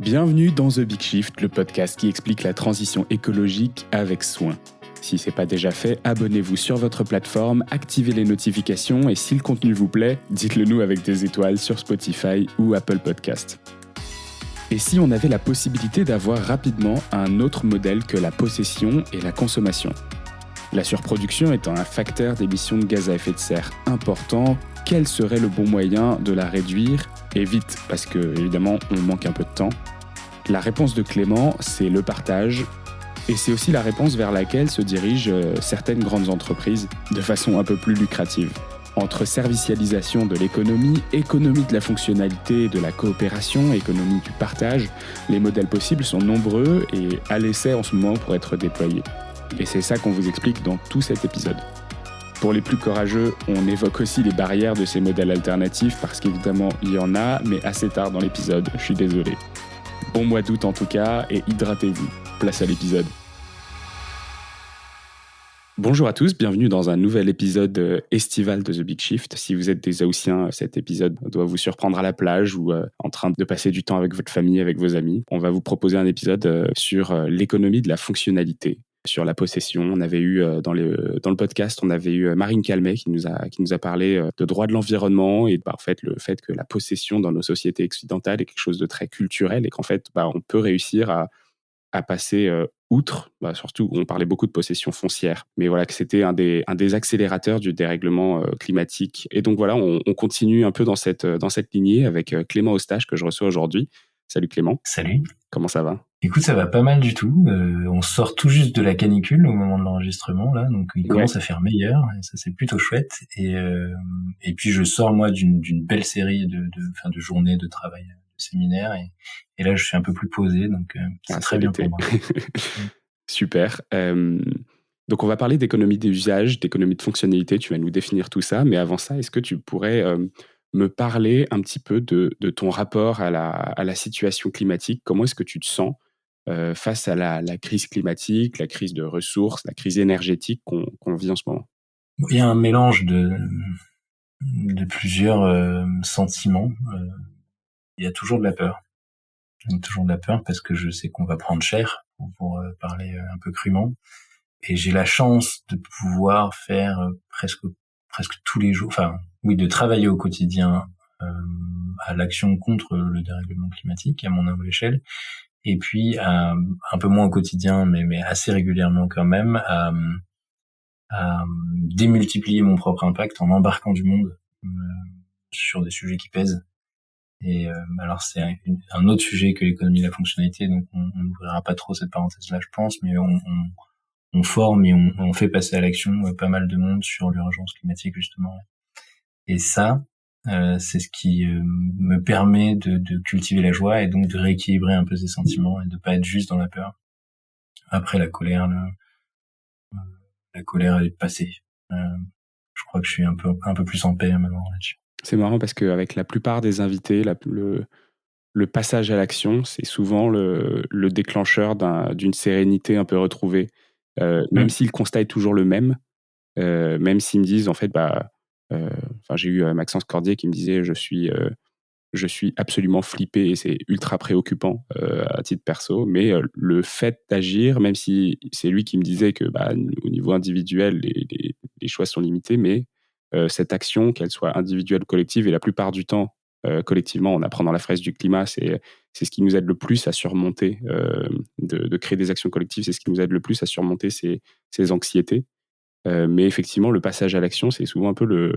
Bienvenue dans The Big Shift, le podcast qui explique la transition écologique avec soin. Si ce n'est pas déjà fait, abonnez-vous sur votre plateforme, activez les notifications et si le contenu vous plaît, dites-le nous avec des étoiles sur Spotify ou Apple Podcast. Et si on avait la possibilité d'avoir rapidement un autre modèle que la possession et la consommation ? La surproduction étant un facteur d'émissions de gaz à effet de serre important, quel serait le bon moyen de la réduire ? Et vite, parce que évidemment on manque un peu de temps. La réponse de Clément, c'est le partage. Et c'est aussi la réponse vers laquelle se dirigent certaines grandes entreprises de façon un peu plus lucrative. Entre servicialisation de l'économie, économie de la fonctionnalité et de la coopération, économie du partage, les modèles possibles sont nombreux et à l'essai en ce moment pour être déployés. Et c'est ça qu'on vous explique dans tout cet épisode. Pour les plus courageux, on évoque aussi les barrières de ces modèles alternatifs parce qu'évidemment, il y en a, mais assez tard dans l'épisode, je suis désolé. Bon mois d'août en tout cas, et hydratez-vous. Place à l'épisode. Bonjour à tous, bienvenue dans un nouvel épisode estival de The Big Shift. Si vous êtes des Haussiens, cet épisode doit vous surprendre à la plage ou en train de passer du temps avec votre famille, avec vos amis. On va vous proposer un épisode sur l'économie de la fonctionnalité, sur la possession. On avait eu dans le podcast, on avait eu Marine Calmet qui nous a parlé de droit de l'environnement et en fait le fait que la possession dans nos sociétés occidentales est quelque chose de très culturel et qu'en fait on peut réussir à passer outre, surtout on parlait beaucoup de possession foncière, mais voilà que c'était un des accélérateurs du dérèglement climatique. Et donc voilà, on continue un peu dans cette lignée avec Clément Eustache que je reçois aujourd'hui. Salut Clément. Salut. Comment ça va ? Écoute, ça va pas mal du tout. On sort tout juste de la canicule au moment de l'enregistrement là, donc il commence à faire meilleur. Et ça c'est plutôt chouette. Et puis je sors moi d'une belle série de journées de travail, de séminaires. Et là je suis un peu plus posé, donc c'est très bien pour moi. Super. Donc on va parler d'économie d'usage, d'économie de fonctionnalité. Tu vas nous définir tout ça, mais avant ça, est-ce que tu pourrais me parler un petit peu de ton rapport à la situation climatique ? Comment est-ce que tu te sens face à la crise climatique, la crise de ressources, la crise énergétique qu'on vit en ce moment ? Il y a un mélange de plusieurs sentiments. Il y a toujours de la peur. Il y a toujours de la peur parce que je sais qu'on va prendre cher, pour parler un peu crûment. Et j'ai la chance de pouvoir faire presque tous les jours, de travailler au quotidien à l'action contre le dérèglement climatique à mon humble échelle. Et puis un peu moins au quotidien, mais assez régulièrement quand même, à démultiplier mon propre impact en embarquant du monde sur des sujets qui pèsent. Et alors c'est un autre sujet que l'économie de la fonctionnalité, donc on n'ouvrira pas trop cette parenthèse-là, je pense, mais on forme et on fait passer à l'action pas mal de monde sur l'urgence climatique justement. Et ça, c'est ce qui me permet de cultiver la joie et donc de rééquilibrer un peu ces sentiments et de pas être juste dans la peur. Après la colère, elle est passée. Je crois que je suis un peu plus en paix maintenant là-dessus. C'est marrant parce qu'avec la plupart des invités, le passage à l'action, c'est souvent le déclencheur d'une sérénité un peu retrouvée. Même si le constat est toujours le même, même s'ils me disent en fait, j'ai eu Maxence Cordier qui me disait je suis absolument flippé et c'est ultra préoccupant à titre perso, mais le fait d'agir, même si c'est lui qui me disait que au niveau individuel, les choix sont limités, mais cette action, qu'elle soit individuelle ou collective, et la plupart du temps, collectivement, en apprenant la fraise du climat, c'est ce qui nous aide le plus à surmonter, de créer des actions collectives, c'est ce qui nous aide le plus à surmonter ces anxiétés. Mais effectivement, le passage à l'action, c'est souvent un peu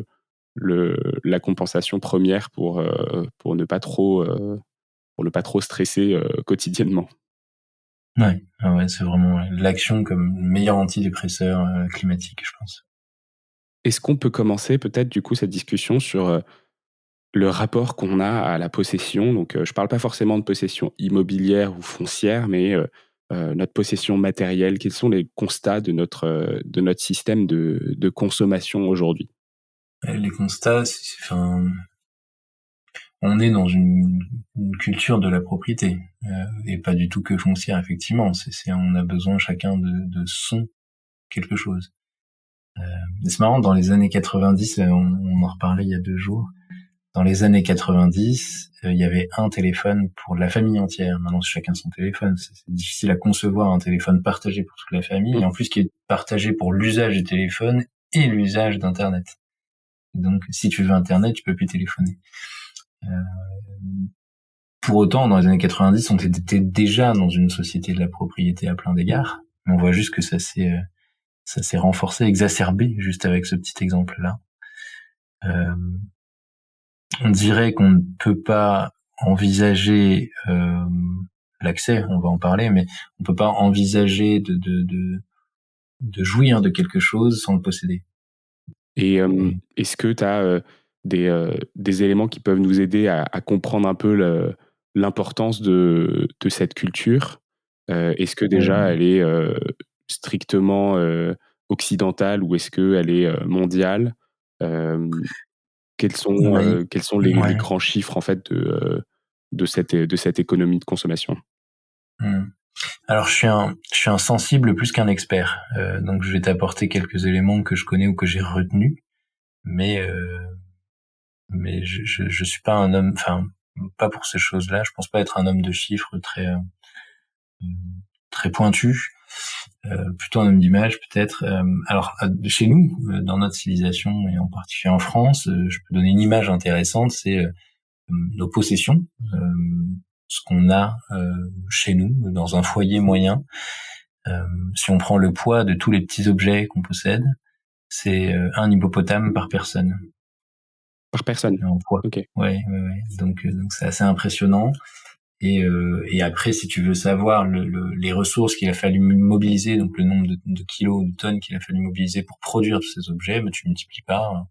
la compensation première pour ne pas trop stresser quotidiennement. Ouais, c'est vraiment l'action comme le meilleur antidépresseur climatique, je pense. Est-ce qu'on peut commencer peut-être du coup cette discussion sur le rapport qu'on a à la possession ? Donc, je ne parle pas forcément de possession immobilière ou foncière, mais notre possession matérielle. Quels sont les constats de notre système de consommation aujourd'hui ? Les constats, on est dans une culture de la propriété et pas du tout que foncière, effectivement. On a besoin chacun de son quelque chose. C'est marrant, dans les années 90, on en reparlait il y a 2 jours, dans les années 90, il y avait un téléphone pour la famille entière. Maintenant, chacun son téléphone. C'est difficile à concevoir un téléphone partagé pour toute la famille, et en plus qui est partagé pour l'usage du téléphone et l'usage d'Internet. Donc, si tu veux Internet, tu peux plus téléphoner. Pour autant, dans les années 90, on était déjà dans une société de la propriété à plein d'égards. Mais on voit juste que ça s'est renforcé, exacerbé, juste avec ce petit exemple-là. On dirait qu'on ne peut pas envisager l'accès, on va en parler, mais on peut pas envisager de jouir de quelque chose sans le posséder. Et est-ce que tu as des éléments qui peuvent nous aider à comprendre un peu l'importance de cette culture? Est-ce que déjà elle est strictement occidentale, ou est-ce qu'elle est mondiale? Quels sont les grands chiffres en fait de cette économie de consommation? Alors je suis un sensible plus qu'un expert, donc je vais t'apporter quelques éléments que je connais ou que j'ai retenus, mais je suis pas un homme, enfin pas pour ces choses-là. Je pense pas être un homme de chiffres très pointu, plutôt un homme d'image peut-être. Alors chez nous, dans notre civilisation et en particulier en France, je peux donner une image intéressante, c'est nos possessions, ce qu'on a chez nous dans un foyer moyen. Si on prend le poids de tous les petits objets qu'on possède, c'est un hippopotame par personne. Par personne. En poids. Ok. Ouais. Donc c'est assez impressionnant. Et après, si tu veux savoir les ressources qu'il a fallu mobiliser, donc le nombre de kilos, de tonnes qu'il a fallu mobiliser pour produire tous ces objets, ben tu multiplies par,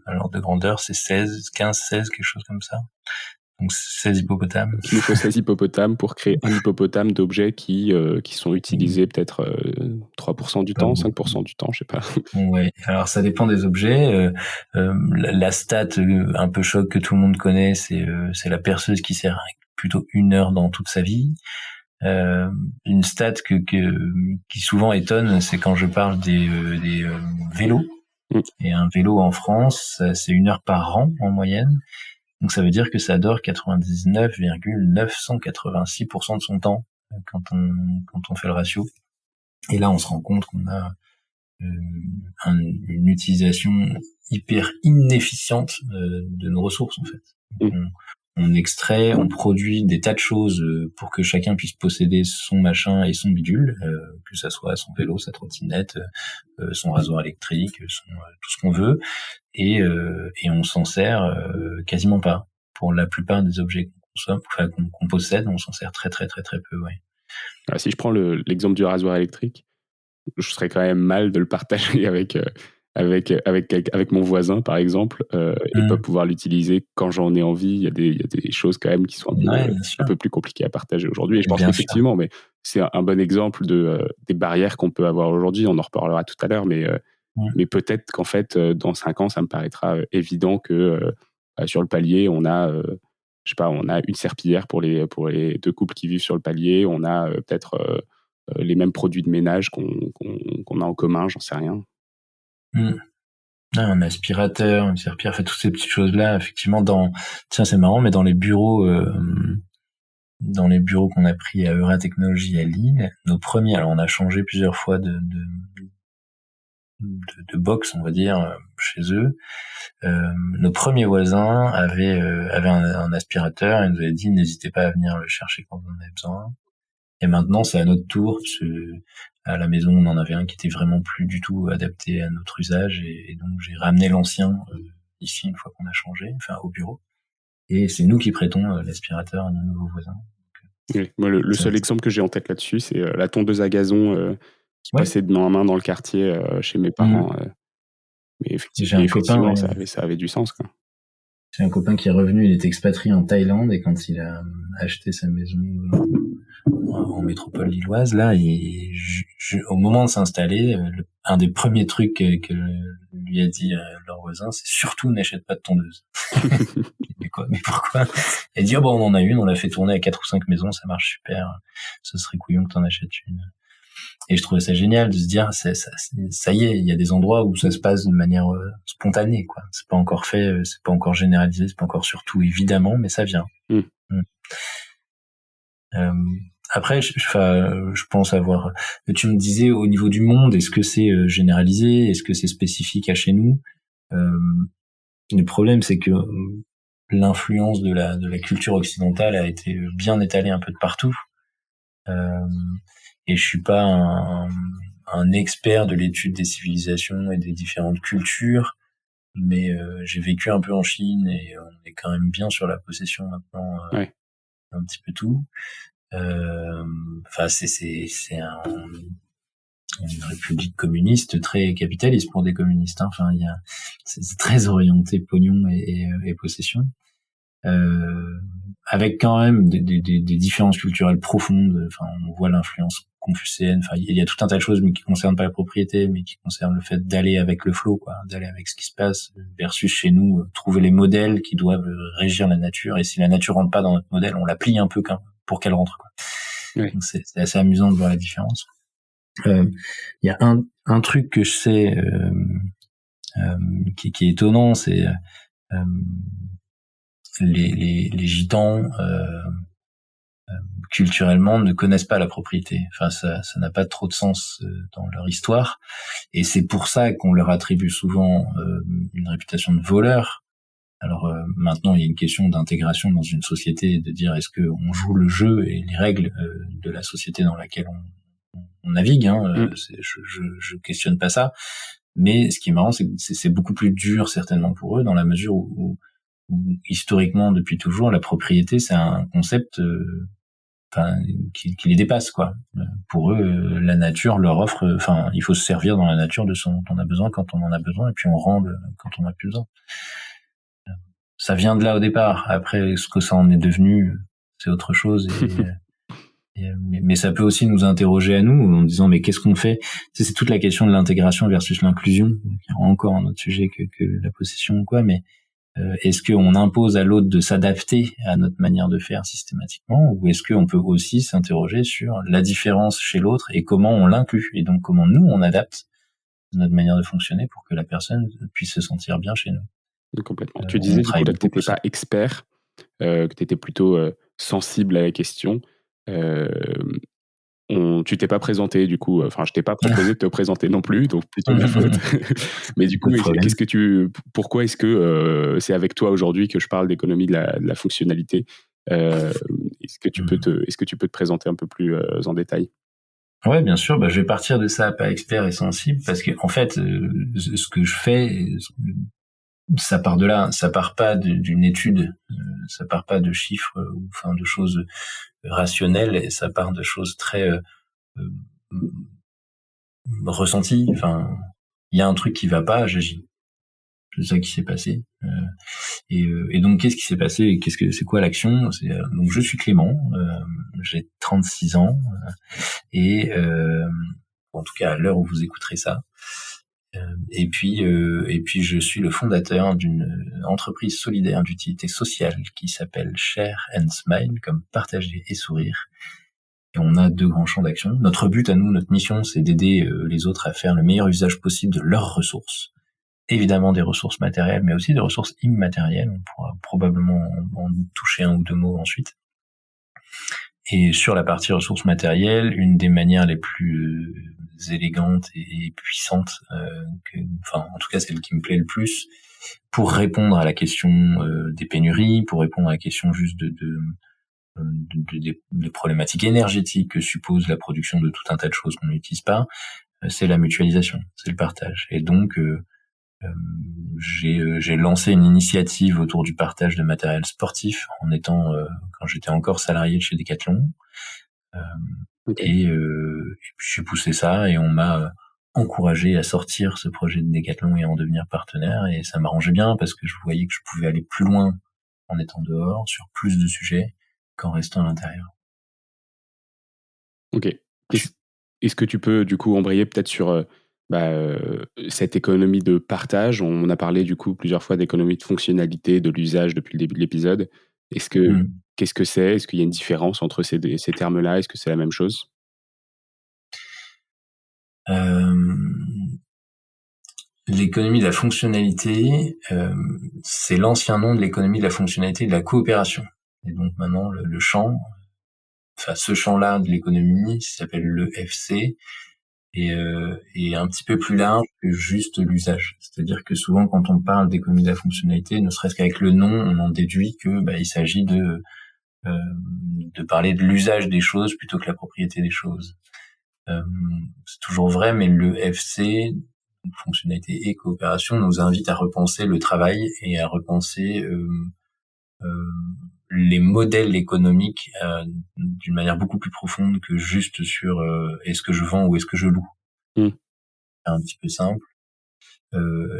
à l'ordre de grandeur, c'est 15, 16, quelque chose comme ça. Donc 16 hippopotames. Il nous faut 16 hippopotames pour créer un hippopotame d'objets qui sont utilisés peut-être 3% du temps, 5% du temps, je sais pas. Ouais, alors ça dépend des objets. La stat un peu choc que tout le monde connaît, c'est la perceuse qui sert plutôt 1 heure dans toute sa vie. Une stat qui souvent étonne, c'est quand je parle des vélos. Et un vélo en France, c'est 1 heure par an en moyenne. Donc ça veut dire que ça dort 99,986% de son temps quand on fait le ratio. Et là, on se rend compte qu'on a une utilisation hyper inefficiente de nos ressources en fait. On extrait, on produit des tas de choses pour que chacun puisse posséder son machin et son bidule, que ça soit son vélo, sa trottinette, son rasoir électrique, tout ce qu'on veut, et on s'en sert quasiment pas. Pour la plupart des objets qu'on consomme, enfin qu'on possède, on s'en sert très très très très peu. Ouais. Alors, si je prends l'exemple du rasoir électrique, je serais quand même mal de le partager avec mon voisin, par exemple, et pas pouvoir l'utiliser quand j'en ai envie. Il y a des choses quand même qui sont un peu plus compliquées à partager aujourd'hui. Et je pense qu'effectivement, mais c'est un bon exemple des barrières qu'on peut avoir aujourd'hui. On en reparlera tout à l'heure, mais peut-être qu'en fait, dans 5 ans, ça me paraîtra évident que sur le palier, on a on a une serpillière pour les 2 couples qui vivent sur le palier. On a peut-être les mêmes produits de ménage qu'on a en commun, j'en sais rien. Un aspirateur, une serpillière, fait toutes ces petites choses-là, effectivement, tiens, c'est marrant, mais dans les bureaux qu'on a pris à Euratechnologie à Lille, nos premiers, alors on a changé plusieurs fois de box, on va dire, chez eux. Nos premiers voisins avaient un aspirateur et nous avaient dit n'hésitez pas à venir le chercher quand vous en avez besoin. Et maintenant, c'est à notre tour, parce que à la maison, on en avait un qui était vraiment plus du tout adapté à notre usage, et donc j'ai ramené l'ancien ici une fois qu'on a changé, enfin au bureau. Et c'est nous qui prêtons l'aspirateur à nos nouveaux voisins. Oui, moi, le seul exemple que j'ai en tête là-dessus, c'est la tondeuse à gazon qui passait de main en main dans le quartier chez mes parents. Mais effectivement, ça avait du sens, quoi. J'ai un copain qui est revenu, il est expatrié en Thaïlande, et quand il a acheté sa maison en métropole lilloise, là, au moment de s'installer, un des premiers trucs que lui a dit leur voisin, c'est surtout n'achète pas de tondeuse. Mais pourquoi? Il a dit, bon, on en a une, on l'a fait tourner à 4 ou 5 maisons, ça marche super, ce serait couillon que t'en achètes une. Et je trouvais ça génial de se dire, ça y est, il y a des endroits où ça se passe de manière spontanée, quoi. C'est pas encore fait, c'est pas encore généralisé, c'est pas encore sur tout, évidemment, mais ça vient. Mm. Après, je pense avoir. Tu me disais au niveau du monde, est-ce que c'est généralisé, est-ce que c'est spécifique à chez nous? Le problème, c'est que l'influence de la culture occidentale a été bien étalée un peu de partout. Et je suis pas un expert de l'étude des civilisations et des différentes cultures, mais j'ai vécu un peu en Chine et on est quand même bien sur la possession maintenant, Ouais. un petit peu tout. Enfin, c'est une république communiste très capitaliste pour des communistes. Hein. Enfin, c'est très orienté pognon et possession. Avec quand même des différences culturelles profondes. Enfin, on voit l'influence confucéenne. Enfin, il y a tout un tas de choses, mais qui concernent pas la propriété, mais qui concernent le fait d'aller avec le flow, quoi, d'aller avec ce qui se passe, versus chez nous, trouver les modèles qui doivent régir la nature. Et si la nature rentre pas dans notre modèle, on la plie un peu pour qu'elle rentre, quoi. Ouais. Donc c'est assez amusant de voir la différence. Il y a un truc que je sais qui est étonnant, c'est les gitans culturellement ne connaissent pas la propriété. Enfin, ça n'a pas trop de sens dans leur histoire, et c'est pour ça qu'on leur attribue souvent une réputation de voleur. Alors maintenant, il y a une question d'intégration dans une société, de dire est-ce que on joue le jeu et les règles de la société dans laquelle on navigue. Hein, je questionne pas ça, mais ce qui est marrant, c'est que c'est beaucoup plus dur certainement pour eux, dans la mesure où historiquement, depuis toujours, la propriété, c'est un concept qui les dépasse, quoi. Pour eux, la nature leur offre, il faut se servir dans la nature de ce dont on a besoin quand on en a besoin, et puis on rend quand on n'a plus besoin. Ça vient de là au départ. Après, ce que ça en est devenu, c'est autre chose. Mais ça peut aussi nous interroger à nous en disant mais qu'est-ce qu'on fait? C'est toute la question de l'intégration versus l'inclusion, qui est encore un autre sujet que la possession ou quoi. Mais est-ce qu'on impose à l'autre de s'adapter à notre manière de faire systématiquement, ou est-ce qu'on peut aussi s'interroger sur la différence chez l'autre et comment on l'inclut, et donc comment nous on adapte notre manière de fonctionner pour que la personne puisse se sentir bien chez nous. Complètement. Tu disais du coup là que tu n'étais pas expert, que tu étais plutôt sensible à la question. Tu t'es pas présenté du coup, enfin je t'ai pas proposé de te présenter non plus, donc plutôt ma faute. Mais du coup, pourquoi est-ce que c'est avec toi aujourd'hui que je parle d'économie de la fonctionnalité? Est-ce que tu peux te présenter un peu plus en détail? Ouais, bien sûr. Je vais partir de ça, pas expert et sensible, parce que en fait, ce que je fais, ça part de là. Ça part pas d'une étude, ça part pas de chiffres ou de choses rationnelles, et ça part de choses très ressenties. Enfin, il y a un truc qui va pas, j'agis. C'est ça qui s'est passé. Et donc, qu'est-ce qui s'est passé? C'est quoi l'action? Donc, je suis Clément, j'ai 36 ans, et en tout cas à l'heure où vous écouterez ça. Et puis, je suis le fondateur d'une entreprise solidaire d'utilité sociale qui s'appelle Share and Smile, comme partager et sourire. Et on a 2 grands champs d'action. Notre but à nous, notre mission, c'est d'aider les autres à faire le meilleur usage possible de leurs ressources. Évidemment des ressources matérielles, mais aussi des ressources immatérielles. On pourra probablement en toucher un ou 2 mots ensuite. Et sur la partie ressources matérielles, une des manières les plus élégantes et puissantes, en tout cas celle qui me plaît le plus, pour répondre à la question des pénuries, pour répondre à la question juste des problématiques énergétiques que suppose la production de tout un tas de choses qu'on n'utilise pas, c'est la mutualisation, c'est le partage. Et donc j'ai lancé une initiative autour du partage de matériel sportif quand j'étais encore salarié de chez Decathlon. Et puis j'ai poussé ça, et on m'a encouragé à sortir ce projet de Decathlon et à en devenir partenaire, et ça m'arrangeait bien parce que je voyais que je pouvais aller plus loin en étant dehors sur plus de sujets qu'en restant à l'intérieur. Ok. Est-ce que tu peux du coup embrayer peut-être sur cette économie de partage? On a parlé du coup plusieurs fois d'économie de fonctionnalité, de l'usage depuis le début de l'épisode. Qu'est-ce que c'est? Est-ce qu'il y a une différence entre ces termes-là? Est-ce que c'est la même chose? L'économie de la fonctionnalité, c'est l'ancien nom de l'économie de la fonctionnalité et de la coopération. Et donc maintenant, le champ, enfin ce champ-là de l'économie, s'appelle le FC, et un petit peu plus large que juste l'usage. C'est-à-dire que souvent, quand on parle d'économie de la fonctionnalité, ne serait-ce qu'avec le nom, on en déduit que il s'agit de parler de l'usage des choses plutôt que la propriété des choses. C'est toujours vrai, mais le FC, fonctionnalité et coopération, nous invite à repenser le travail et à repenser les modèles économiques d'une manière beaucoup plus profonde que juste sur est-ce que je vends ou est-ce que je loue. C'est un petit peu simple.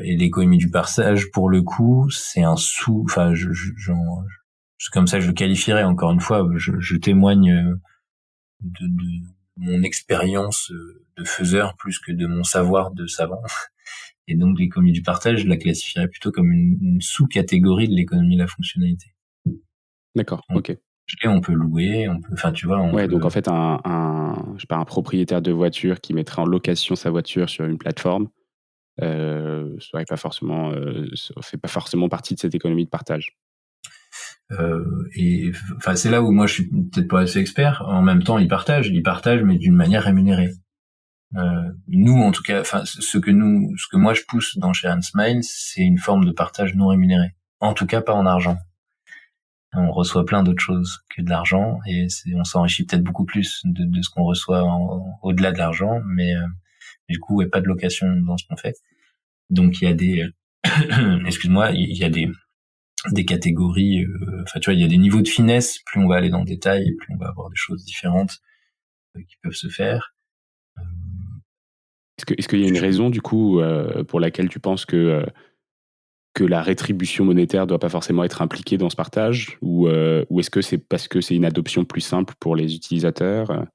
Et l'économie du partage, pour le coup, c'est un enfin, c'est comme ça que je le qualifierais. Encore une fois, je témoigne de mon expérience de faiseur plus que de mon savoir de savant. Et donc l'économie du partage, je la classifierais plutôt comme une sous-catégorie de l'économie de la fonctionnalité. D'accord, ok. On peut louer, enfin tu vois. Donc en fait, je sais pas, un propriétaire de voiture qui mettrait en location sa voiture sur une plateforme fait pas forcément partie de cette économie de partage. Et enfin c'est là où moi je suis peut-être pas assez expert. En même temps, ils partagent mais d'une manière rémunérée. Nous en tout cas, enfin ce que moi je pousse dans Share and Smile, c'est une forme de partage non rémunéré. En tout cas pas en argent. On reçoit plein d'autres choses que de l'argent et on s'enrichit peut-être beaucoup plus de ce qu'on reçoit au-delà de l'argent, mais du coup pas de location dans ce qu'on fait. Donc il y a des excuse-moi, il y a des catégories, enfin tu vois, il y a des niveaux de finesse, plus on va aller dans le détail, plus on va avoir des choses différentes qui peuvent se faire. Est-ce qu'il y a une raison du coup pour laquelle tu penses que la rétribution monétaire doit pas forcément être impliquée dans ce partage, ou est-ce que c'est parce que c'est une adoption plus simple pour les utilisateurs?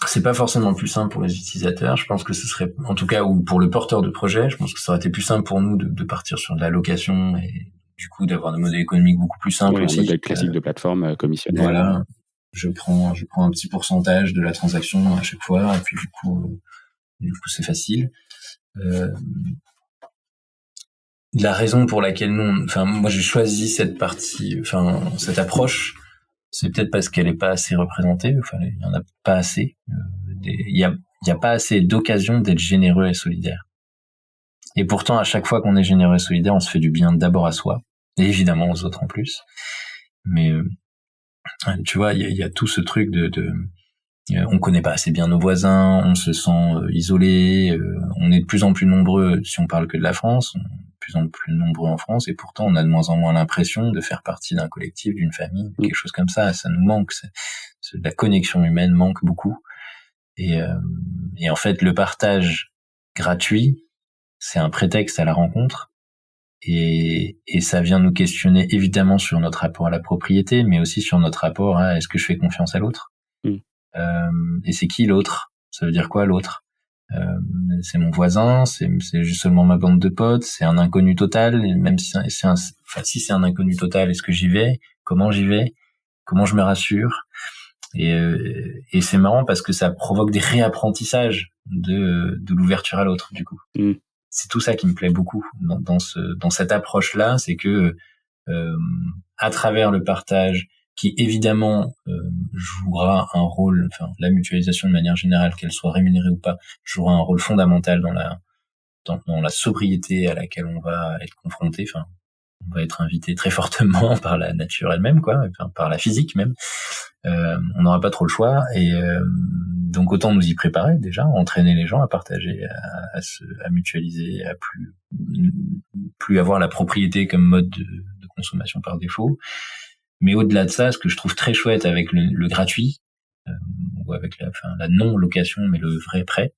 C'est pas forcément plus simple pour les utilisateurs. Je pense que ce serait, en tout cas, ou pour le porteur de projet, je pense que ça aurait été plus simple pour nous de partir sur de la location et du coup d'avoir des modèles économiques beaucoup plus simples aussi. Un modèle classique de plateforme commissionnelle. Voilà. Je prends un petit pourcentage de la transaction à chaque fois et puis du coup c'est facile. La raison pour laquelle moi j'ai choisi cette approche, c'est peut-être parce qu'elle est pas assez représentée. Enfin, il y en a pas assez. Il y a pas assez d'occasions d'être généreux et solidaire. Et pourtant, à chaque fois qu'on est généreux et solidaire, on se fait du bien d'abord à soi et évidemment aux autres en plus. Mais tu vois, il y a tout ce truc on connaît pas assez bien nos voisins, on se sent isolé, on est de plus en plus nombreux, si on parle que de la France, on est de plus en plus nombreux en France, et pourtant on a de moins en moins l'impression de faire partie d'un collectif, d'une famille, quelque chose comme ça. Ça nous manque, la connexion humaine manque beaucoup. Et en fait, le partage gratuit, c'est un prétexte à la rencontre, et ça vient nous questionner évidemment sur notre rapport à la propriété, mais aussi sur notre rapport à est-ce que je fais confiance à l'autre. Et c'est qui l'autre? Ça veut dire quoi l'autre? C'est mon voisin, c'est juste seulement ma bande de potes, c'est un inconnu total, et même si c'est un inconnu total, est-ce que j'y vais? Comment j'y vais? Comment je me rassure? Et c'est marrant parce que ça provoque des réapprentissages de l'ouverture à l'autre, du coup. C'est tout ça qui me plaît beaucoup dans cette approche-là, c'est que à travers le partage, qui évidemment jouera un rôle, enfin la mutualisation de manière générale, qu'elle soit rémunérée ou pas, jouera un rôle fondamental dans la sobriété à laquelle on va être confronté. Enfin, on va être invité très fortement par la nature elle-même, quoi, enfin, par la physique même. On n'aura pas trop le choix, et donc autant nous y préparer déjà, entraîner les gens à partager, à mutualiser, à plus avoir la propriété comme mode de consommation par défaut. Mais au-delà de ça, ce que je trouve très chouette avec le gratuit, ou avec la non-location, mais le vrai prêt,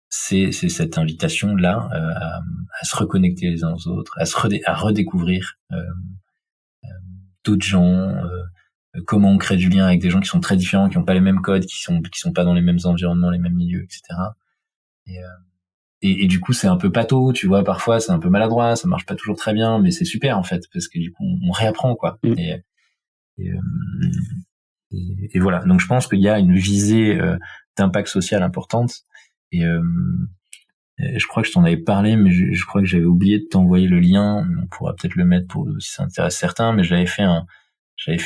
c'est cette invitation-là à se reconnecter les uns aux autres, à redécouvrir d'autres gens, comment on crée du lien avec des gens qui sont très différents, qui n'ont pas les mêmes codes, qui sont pas dans les mêmes environnements, les mêmes milieux, etc. Et du coup, c'est un peu pâteau, tu vois, parfois c'est un peu maladroit, ça marche pas toujours très bien, mais c'est super en fait, parce que du coup, on réapprend, quoi. Et voilà. Donc je pense qu'il y a une visée d'impact social importante. Et je crois que je t'en avais parlé, mais je crois que j'avais oublié de t'envoyer le lien. On pourra peut-être le mettre pour si ça intéresse certains. Mais j'avais fait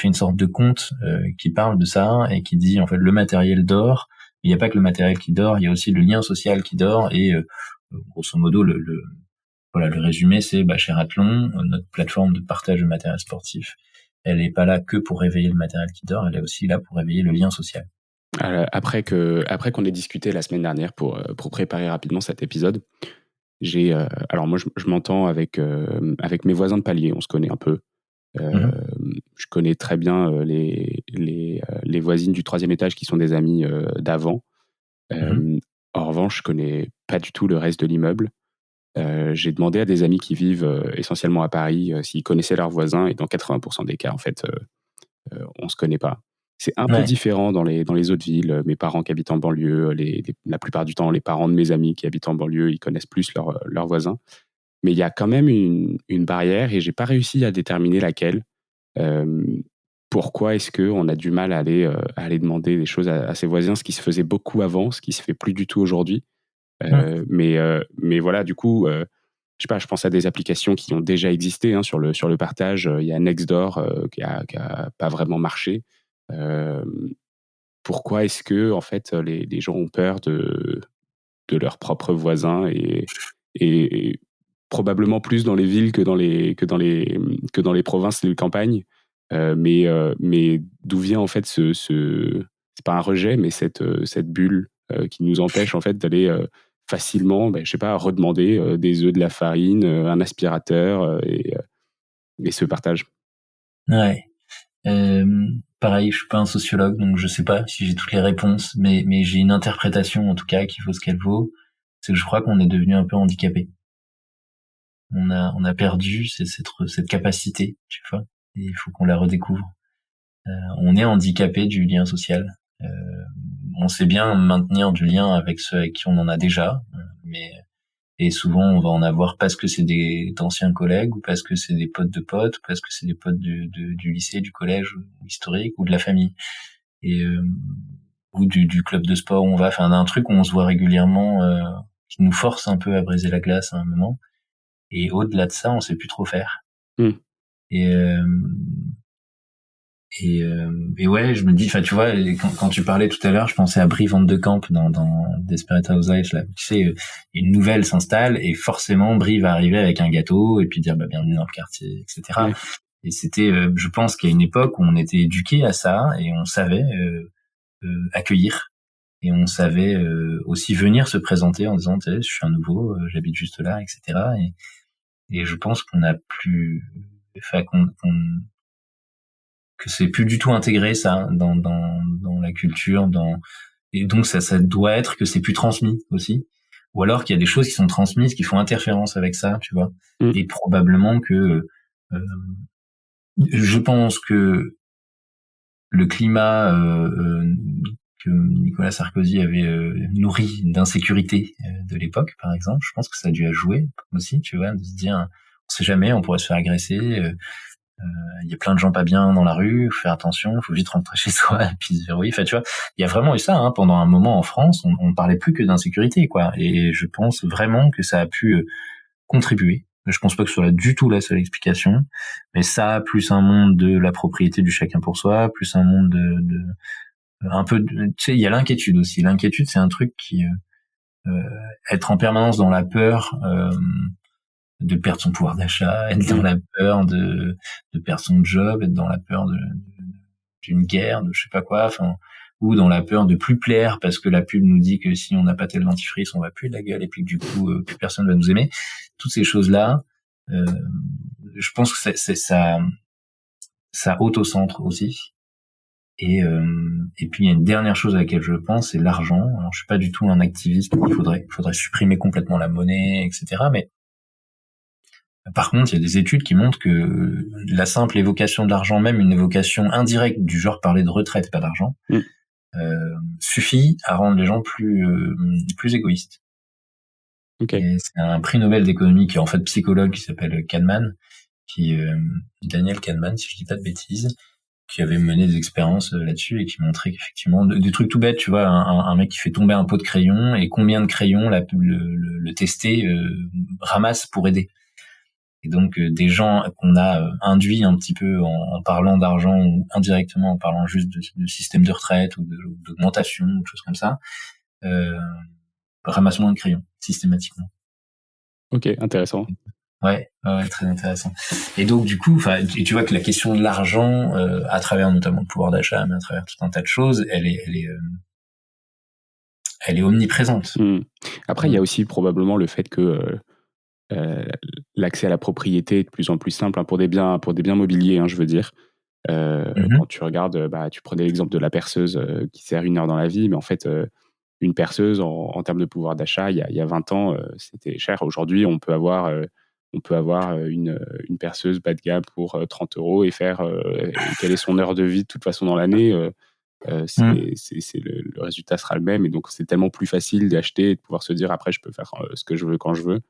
une sorte de conte qui parle de ça et qui dit en fait le matériel dort. Il n'y a pas que le matériel qui dort, il y a aussi le lien social qui dort. Et grosso modo, voilà, le résumé, c'est chez Athlon, notre plateforme de partage de matériel sportif, elle n'est pas là que pour réveiller le matériel qui dort, elle est aussi là pour réveiller le lien social. Après qu'on ait discuté la semaine dernière pour préparer rapidement cet épisode, alors moi je m'entends avec mes voisins de palier, on se connaît un peu. Je connais très bien les voisines du 3e étage qui sont des amies d'avant. En revanche, je connais pas du tout le reste de l'immeuble. J'ai demandé à des amis qui vivent essentiellement à Paris s'ils connaissaient leurs voisins, et dans 80% des cas, en fait, on se connaît pas. C'est un peu différent dans les autres villes. Mes parents qui habitent en banlieue, la plupart du temps, les parents de mes amis qui habitent en banlieue, ils connaissent plus leurs voisins. Mais il y a quand même une barrière, et j'ai pas réussi à déterminer laquelle. Pourquoi est-ce qu'on a du mal à aller demander des choses à ses voisins, ce qui se faisait beaucoup avant, ce qui se fait plus du tout aujourd'hui. Mais voilà, du coup, je sais pas, je pense à des applications qui ont déjà existé sur le partage. Il y a Nextdoor qui a pas vraiment marché. Pourquoi est-ce que en fait les gens ont peur de leurs propres voisins, et probablement plus dans les villes que dans les provinces et les campagnes. Mais d'où vient en fait c'est pas un rejet, mais cette bulle qui nous empêche en fait d'aller facilement, je sais pas, redemander des œufs, de la farine, un aspirateur, et ce partage. Ouais. Pareil, je suis pas un sociologue, donc je sais pas si j'ai toutes les réponses, mais j'ai une interprétation en tout cas qui vaut ce qu'elle vaut. C'est que je crois qu'on est devenu un peu handicapé. On a perdu cette capacité, tu vois, et il faut qu'on la redécouvre. On est handicapé du lien social. On sait bien maintenir du lien avec ceux avec qui on en a déjà, et souvent on va en avoir parce que c'est d'anciens collègues, ou parce que c'est des potes de potes, ou parce que c'est des potes du lycée, du collège historique, ou de la famille, et ou du club de sport où on va, enfin d'un truc où on se voit régulièrement, qui nous force un peu à briser la glace à un moment. Et au-delà de ça, on sait plus trop faire. Et ouais, je me dis, enfin tu vois, quand tu parlais tout à l'heure, je pensais à Brie Van de Camp dans Desperate Housewives, là. Tu sais, une nouvelle s'installe et forcément Brie va arriver avec un gâteau et puis dire bienvenue dans le quartier, etc. Oui. Et c'était, je pense qu'il y a une époque où on était éduqué à ça et on savait accueillir, et on savait aussi venir se présenter en disant je suis un nouveau, j'habite juste là, etc. Et je pense qu'on a plus, enfin que c'est plus du tout intégré ça dans la culture, et donc ça doit être que c'est plus transmis aussi, ou alors qu'il y a des choses qui sont transmises qui font interférence avec ça, tu vois. Et probablement que je pense que le climat que Nicolas Sarkozy avait nourri d'insécurité de l'époque, par exemple, je pense que ça a dû jouer aussi, tu vois, de se dire on sait jamais, on pourrait se faire agresser. Il y a plein de gens pas bien dans la rue, faut faire attention, faut vite rentrer chez soi et puis se verrouiller. Enfin, tu vois, il y a vraiment eu ça, pendant un moment en France, on parlait plus que d'insécurité, quoi. Et je pense vraiment que ça a pu contribuer. Je pense pas que ce soit du tout la seule explication, mais ça, plus un monde de la propriété du chacun pour soi, plus un monde un peu, tu sais, il y a l'inquiétude aussi. L'inquiétude, c'est un truc qui être en permanence dans la peur de perdre son pouvoir d'achat, être dans la peur de perdre son job, être dans la peur d'une guerre, de je sais pas quoi, enfin, ou dans la peur de plus plaire parce que la pub nous dit que si on n'a pas tel dentifrice, on va plus de la gueule et puis que du coup plus personne va nous aimer. Toutes ces choses-là, je pense que c'est ça auto-centre aussi. Et puis il y a une dernière chose à laquelle je pense, c'est l'argent. Alors je suis pas du tout un activiste, il faudrait supprimer complètement la monnaie, etc. Mais par contre, il y a des études qui montrent que la simple évocation de l'argent, même une évocation indirecte du genre parler de retraite, pas d'argent, suffit à rendre les gens plus égoïstes. Okay. Et c'est un prix Nobel d'économie qui est en fait psychologue, qui s'appelle Kahneman, Daniel Kahneman, si je dis pas de bêtises, qui avait mené des expériences là-dessus et qui montrait qu'effectivement des trucs tout bêtes, tu vois, un mec qui fait tomber un pot de crayon et combien de crayons le testé ramasse pour aider. Et donc des gens qu'on a induits un petit peu en parlant d'argent ou indirectement en parlant juste de système de retraite ou d'augmentation ou de choses comme ça, ramasse moins de crayons systématiquement. Ok, intéressant. Ouais, très intéressant. Et donc du coup, tu vois que la question de l'argent, à travers notamment le pouvoir d'achat, mais à travers tout un tas de choses, elle est omniprésente. Après, il y a aussi probablement le fait que l'accès à la propriété est de plus en plus simple, hein, pour des biens mobiliers, hein, je veux dire. Quand tu regardes, tu prenais l'exemple de la perceuse qui sert 1 heure dans la vie, mais en fait, une perceuse en termes de pouvoir d'achat, il y a 20 ans, c'était cher. Aujourd'hui, on peut avoir une perceuse bas de gamme pour 30 € et faire quelle est son heure de vie de toute façon dans l'année. Le résultat sera le même, et donc c'est tellement plus facile d'acheter et de pouvoir se dire après je peux faire ce que je veux quand je veux.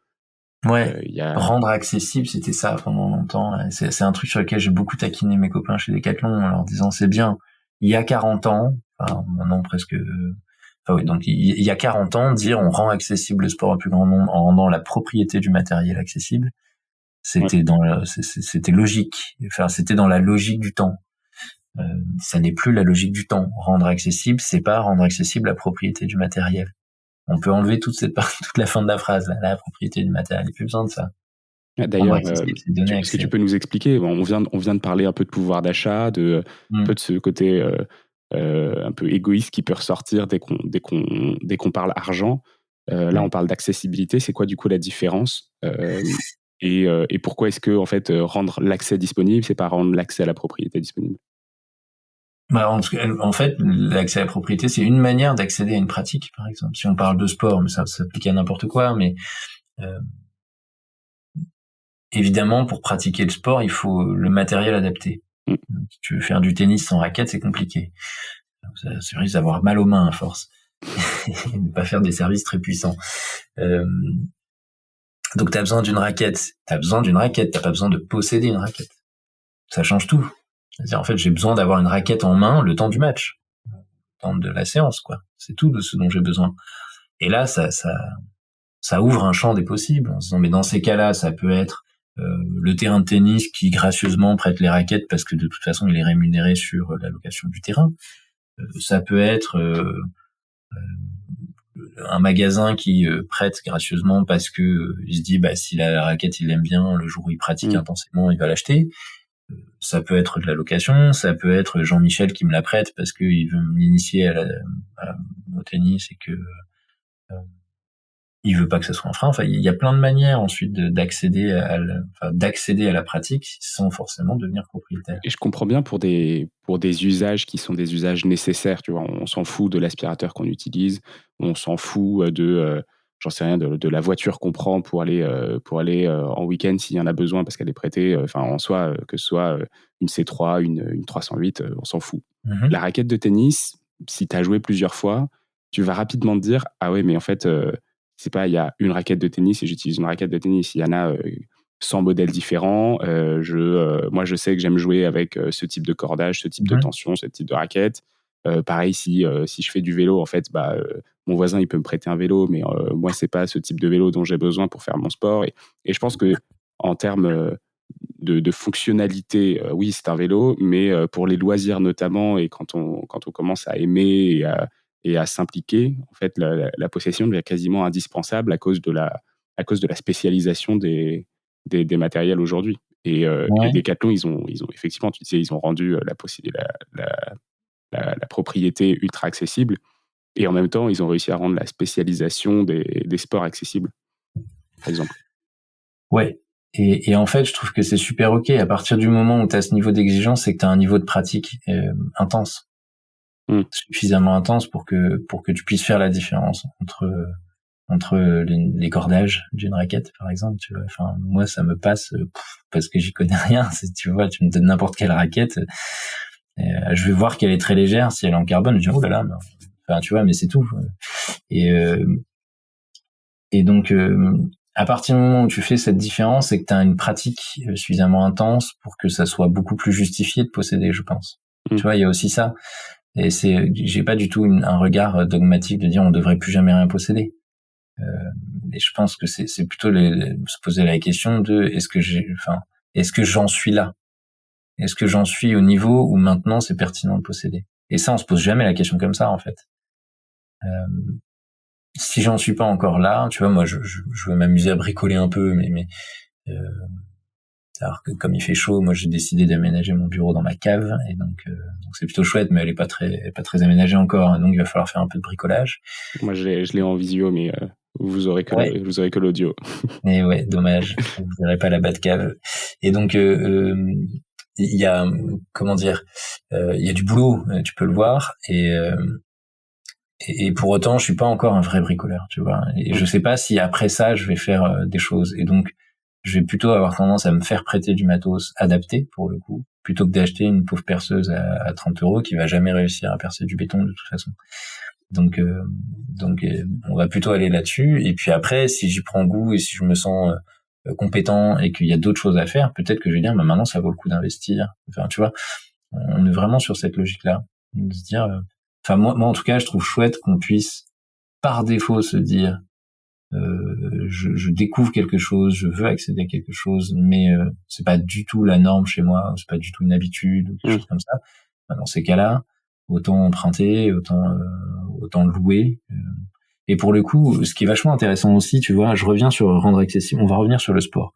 Ouais, rendre accessible, c'était ça pendant longtemps. C'est un truc sur lequel j'ai beaucoup taquiné mes copains chez Decathlon en leur disant c'est bien, il y a 40 ans, maintenant presque... donc il y a 40 ans, dire on rend accessible le sport au plus grand nombre en rendant la propriété du matériel accessible, c'était c'était logique. Enfin, c'était dans la logique du temps. Ça n'est plus la logique du temps. Rendre accessible, c'est pas rendre accessible la propriété du matériel. On peut enlever toute la fin de la phrase, là, la propriété du matériel. Il n'y a plus besoin de ça. D'ailleurs, est-ce que tu peux nous expliquer, on vient de parler un peu de pouvoir d'achat, un peu de ce côté un peu égoïste qui peut ressortir dès qu'on parle argent. Là, on parle d'accessibilité. C'est quoi du coup la différence et pourquoi est-ce que en fait rendre l'accès disponible, c'est pas rendre l'accès à la propriété disponible? En fait, l'accès à la propriété, c'est une manière d'accéder à une pratique, par exemple. Si on parle de sport, mais ça s'applique à n'importe quoi, mais évidemment, pour pratiquer le sport, il faut le matériel adapté. Si tu veux faire du tennis sans raquette, c'est compliqué. Ça risque d'avoir mal aux mains à force. Et ne pas faire des services très puissants. Donc, t'as besoin d'une raquette. T'as pas besoin de posséder une raquette. Ça change tout. C'est-à-dire, en fait, j'ai besoin d'avoir une raquette en main le temps du match. Le temps de la séance, quoi. C'est tout de ce dont j'ai besoin. Et là, ça ouvre un champ des possibles. En se disant, mais dans ces cas-là, ça peut être le terrain de tennis qui gracieusement prête les raquettes parce que de toute façon, il est rémunéré sur la location du terrain. Ça peut être un magasin qui prête gracieusement parce que il se dit si la raquette il l'aime bien, le jour où il pratique intensément, il va l'acheter. Ça peut être de la location, ça peut être Jean-Michel qui me la prête parce qu'il veut m'initier au tennis et que il veut pas que ça soit un frein. Enfin, il y a plein de manières ensuite d'accéder à la pratique sans forcément devenir propriétaire. Et je comprends bien pour des usages qui sont des usages nécessaires. Tu vois, on s'en fout de l'aspirateur qu'on utilise, on s'en fout j'en sais rien, de la voiture qu'on prend pour aller en week-end s'il y en a besoin parce qu'elle est prêtée. En soi, que ce soit une C3, une 308, on s'en fout. La raquette de tennis, si tu as joué plusieurs fois, tu vas rapidement te dire ah ouais, mais en fait c'est pas il y a une raquette de tennis et j'utilise une raquette de tennis, il y en a 100 modèles différents. Moi, je sais que j'aime jouer avec ce type de cordage, ce type de tension, ce type de raquette. Pareil, si je fais du vélo, en fait, mon voisin, il peut me prêter un vélo, mais moi, c'est pas ce type de vélo dont j'ai besoin pour faire mon sport. Et je pense que en termes de fonctionnalité, oui, c'est un vélo, mais pour les loisirs notamment, et quand on commence à aimer et à s'impliquer, en fait, la possession devient quasiment indispensable à cause de la spécialisation des matériels aujourd'hui. Et Decathlon, ils ont effectivement, tu disais, ils ont rendu la propriété ultra accessible, et en même temps, ils ont réussi à rendre la spécialisation des sports accessibles, par exemple. Ouais. Et en fait, je trouve que c'est super OK. À partir du moment où tu as ce niveau d'exigence, c'est que tu as un niveau de pratique intense. Suffisamment intense pour que tu puisses faire la différence entre les cordages d'une raquette, par exemple, tu vois. Enfin, moi, ça me passe parce que j'y connais rien. Tu vois, tu me donnes n'importe quelle raquette, je vais voir qu'elle est très légère. Si elle est en carbone, je dis oh là là, enfin, tu vois, mais c'est tout. Et donc, à partir du moment où tu fais cette différence, c'est que tu as une pratique suffisamment intense pour que ça soit beaucoup plus justifié de posséder, je pense. Tu vois, il y a aussi ça. Et j'ai pas du tout un regard dogmatique de dire on devrait plus jamais rien posséder. Et je pense que c'est plutôt se poser la question de est-ce que j'en suis là? Est-ce que j'en suis au niveau où maintenant c'est pertinent de posséder? Et ça, on se pose jamais la question comme ça, en fait. Si j'en suis pas encore là, tu vois, moi, je veux m'amuser à bricoler un peu, mais alors que comme il fait chaud, moi, j'ai décidé d'aménager mon bureau dans ma cave, et donc c'est plutôt chouette, mais elle est pas très aménagée encore, donc il va falloir faire un peu de bricolage. Moi, je l'ai en visio, mais vous aurez que l'audio. Et ouais, dommage, vous verrez pas la Batcave. Et donc il y a comment dire, il y a du boulot, tu peux le voir, et pour autant, je suis pas encore un vrai bricoleur, tu vois. Et je sais pas si après ça, je vais faire des choses. Et donc, je vais plutôt avoir tendance à me faire prêter du matos adapté, pour le coup, plutôt que d'acheter une pauvre perceuse à 30 € qui va jamais réussir à percer du béton de toute façon. Donc, on va plutôt aller là-dessus. Et puis après, si j'y prends goût et si je me sens compétent et qu'il y a d'autres choses à faire, peut-être que je vais dire, bah maintenant, ça vaut le coup d'investir. Enfin, tu vois, on est vraiment sur cette logique-là, de se dire. Enfin, moi, en tout cas, je trouve chouette qu'on puisse, par défaut, se dire, je découvre quelque chose, je veux accéder à quelque chose, mais c'est pas du tout la norme chez moi, c'est pas du tout une habitude ou quelque chose comme ça. Dans ces cas-là, autant emprunter, autant louer. Et pour le coup, ce qui est vachement intéressant aussi, tu vois, je reviens sur rendre accessible. On va revenir sur le sport.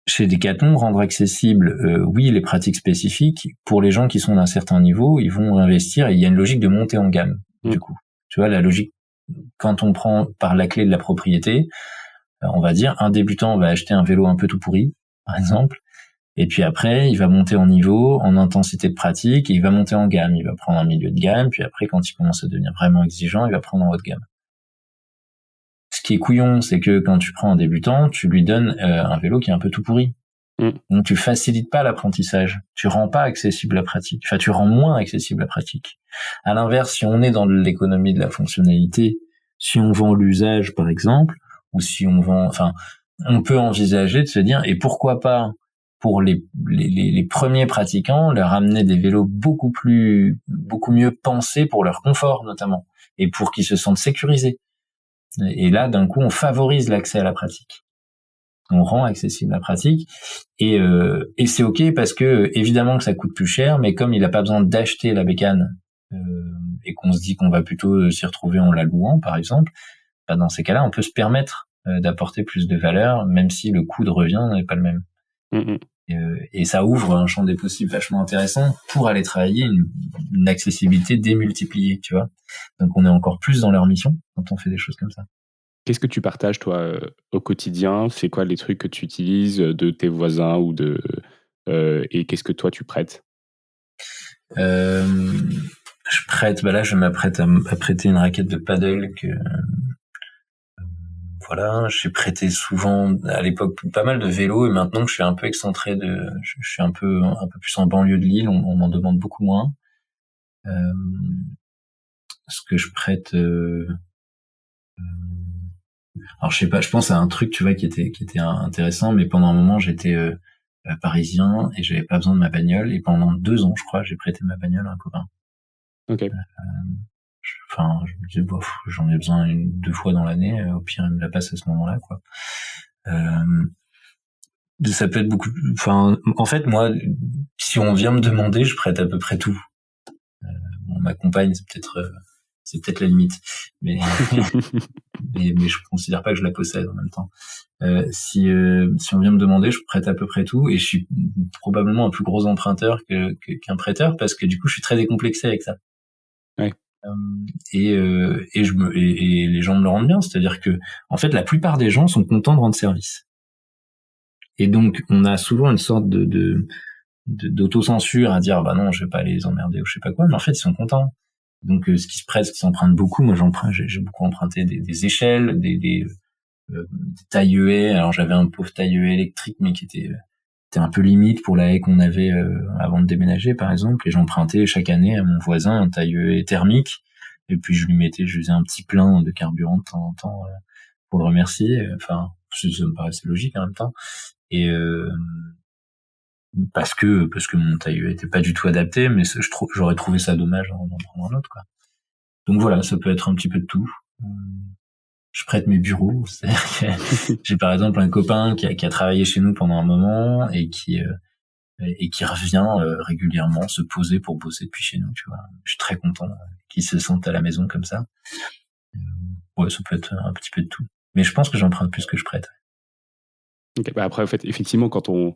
Chez Decathlon, rendre accessible, oui, les pratiques spécifiques, pour les gens qui sont d'un certain niveau, ils vont investir, et il y a une logique de montée en gamme, du coup. Tu vois, la logique, quand on prend par la clé de la propriété, on va dire, un débutant va acheter un vélo un peu tout pourri, par exemple, et puis après, il va monter en niveau, en intensité de pratique, et il va monter en gamme. Il va prendre un milieu de gamme, puis après, quand il commence à devenir vraiment exigeant, il va prendre en haut de gamme. Ce qui est couillon, c'est que quand tu prends un débutant, tu lui donnes un vélo qui est un peu tout pourri. Donc tu facilites pas l'apprentissage, tu rends pas accessible la pratique, enfin tu rends moins accessible la pratique. À l'inverse, si on est dans l'économie de la fonctionnalité, si on vend l'usage par exemple, ou si on vend, enfin, on peut envisager de se dire, et pourquoi pas pour les premiers pratiquants, leur amener des vélos beaucoup mieux pensés pour leur confort notamment, et pour qu'ils se sentent sécurisés. Et là, d'un coup, on favorise l'accès à la pratique. On rend accessible la pratique. Et c'est ok parce que, évidemment que ça coûte plus cher, mais comme il n'a pas besoin d'acheter la bécane, et qu'on se dit qu'on va plutôt s'y retrouver en la louant, par exemple, bah dans ces cas-là, on peut se permettre d'apporter plus de valeur, même si le coût de revient n'est pas le même. Et ça ouvre un champ des possibles vachement intéressant pour aller travailler une accessibilité démultipliée, tu vois. Donc on est encore plus dans leur mission quand on fait des choses comme ça. Qu'est-ce que tu partages, toi, au quotidien? C'est quoi les trucs que tu utilises de tes voisins ou et qu'est-ce que toi, tu prêtes? Je prête, bah là, je m'apprête à prêter une raquette de paddle que, voilà, j'ai prêté souvent, à l'époque, pas mal de vélos, et maintenant que je suis un peu excentré je suis un peu plus en banlieue de Lille, on m'en demande beaucoup moins. Ce que je prête, alors je sais pas, je pense à un truc, tu vois, qui était intéressant, mais pendant un moment, j'étais parisien et j'avais pas besoin de ma bagnole, et pendant 2 ans, je crois, j'ai prêté ma bagnole à un copain. Ok. Je me disais, bof, j'en ai besoin 2 fois dans l'année, au pire, il me la passe à ce moment-là, quoi. Ça peut être beaucoup, enfin, en fait, moi, si on vient me demander, je prête à peu près tout. Bon, ma compagne, c'est peut-être la limite, mais je considère pas que je la possède en même temps. Si on vient me demander, je prête à peu près tout, et je suis probablement un plus gros emprunteur qu'un prêteur, parce que du coup, je suis très décomplexé avec ça. Ouais. Et les gens me le rendent bien, c'est-à-dire que, en fait, la plupart des gens sont contents de rendre service. Et donc, on a souvent une sorte d'autocensure à dire, bah non, je vais pas les emmerder ou je sais pas quoi, mais en fait, ils sont contents. Donc, ce qui se prête, ce qui s'emprunte beaucoup, moi j'ai beaucoup emprunté des échelles, des tailles haies. Alors, j'avais un pauvre taille haie électrique, mais qui était un peu limite pour la haie qu'on avait avant de déménager, par exemple, et j'empruntais chaque année à mon voisin un taille haie thermique, et puis je faisais un petit plein de carburant de temps en temps pour le remercier. Enfin, ça me paraissait logique en même temps. Et parce que mon tailleur était pas du tout adapté, mais j'aurais trouvé ça dommage d'en prendre un autre, quoi. Donc voilà, ça peut être un petit peu de tout. Je prête mes bureaux, c'est-à-dire que j'ai par exemple un copain qui a travaillé chez nous pendant un moment et qui revient régulièrement se poser pour bosser depuis chez nous, tu vois. Je suis très content qu'il se sente à la maison comme ça. Ouais, ça peut être un petit peu de tout. Mais je pense que j'emprunte plus que je prête. Okay, bah après, en fait, effectivement, quand on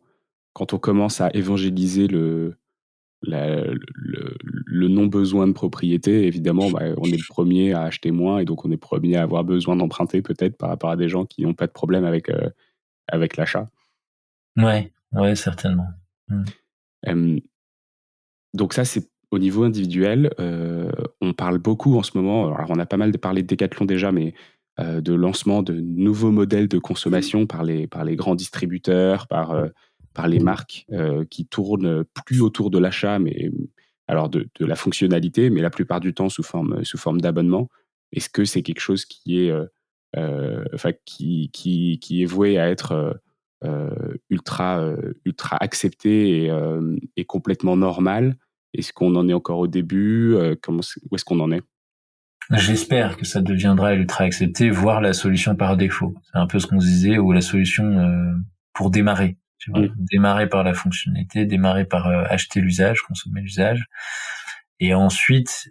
commence à évangéliser le non-besoin de propriété, évidemment, bah, on est le premier à acheter moins et donc on est le premier à avoir besoin d'emprunter peut-être par rapport à des gens qui n'ont pas de problème avec l'achat. Ouais, certainement. Donc ça, c'est au niveau individuel. On parle beaucoup en ce moment, alors on a pas mal parlé de Decathlon déjà, mais de lancement de nouveaux modèles de consommation par les grands distributeurs, par les marques qui tournent plus autour de l'achat, mais alors de la fonctionnalité, mais la plupart du temps sous forme d'abonnement. Est-ce que c'est quelque chose qui est, qui est voué à être ultra accepté et complètement normal? Est-ce qu'on en est encore au début? Où est-ce qu'on en est? J'espère que ça deviendra ultra accepté, voire la solution par défaut. C'est un peu ce qu'on se disait, ou la solution pour démarrer. Tu vois, démarrer par la fonctionnalité, démarrer par acheter l'usage, consommer l'usage, et ensuite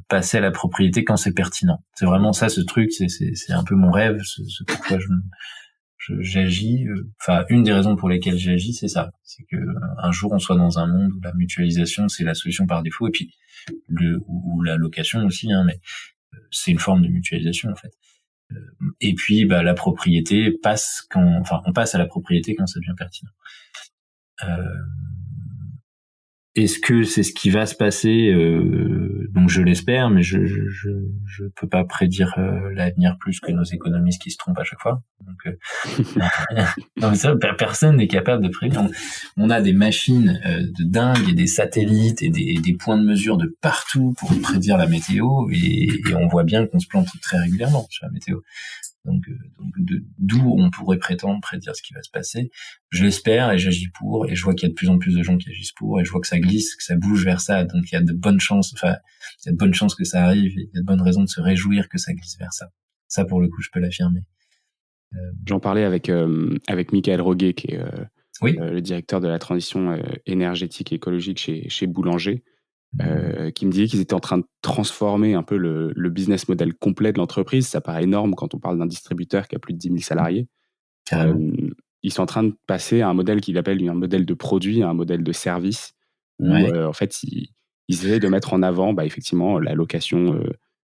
passer à la propriété quand c'est pertinent. C'est vraiment ça, ce truc. C'est un peu mon rêve, ce pourquoi j'agis. Enfin, une des raisons pour lesquelles j'agis, c'est ça. C'est que un jour on soit dans un monde où la mutualisation c'est la solution par défaut, et puis ou la location aussi, hein, mais c'est une forme de mutualisation en fait. Et puis la propriété on passe à la propriété quand ça devient pertinent. Est-ce que c'est ce qui va se passer? Donc je l'espère, mais je peux pas prédire l'avenir plus que nos économistes qui se trompent à chaque fois. Donc non, mais ça, personne n'est capable de prédire. On a des machines de dingue et des satellites et des points de mesure de partout pour prédire la météo, et on voit bien qu'on se plante très régulièrement sur la météo. Donc d'où on pourrait prétendre prédire ce qui va se passer. Je l'espère et j'agis pour, et je vois qu'il y a de plus en plus de gens qui agissent pour, et je vois que ça glisse, que ça bouge vers ça. Donc il y a de bonnes chances, que ça arrive, et il y a de bonnes raisons de se réjouir que ça glisse vers ça. Ça, pour le coup, je peux l'affirmer. J'en parlais avec Michael Roguet, qui est le directeur de la transition énergétique et écologique chez Boulanger, qui me disait qu'ils étaient en train de transformer un peu le business model complet de l'entreprise. Ça paraît énorme quand on parle d'un distributeur qui a plus de 10 000 salariés. Ils sont en train de passer à un modèle qu'il appelle un modèle de produit, un modèle de service, où en fait, ils essaient de mettre en avant effectivement la location,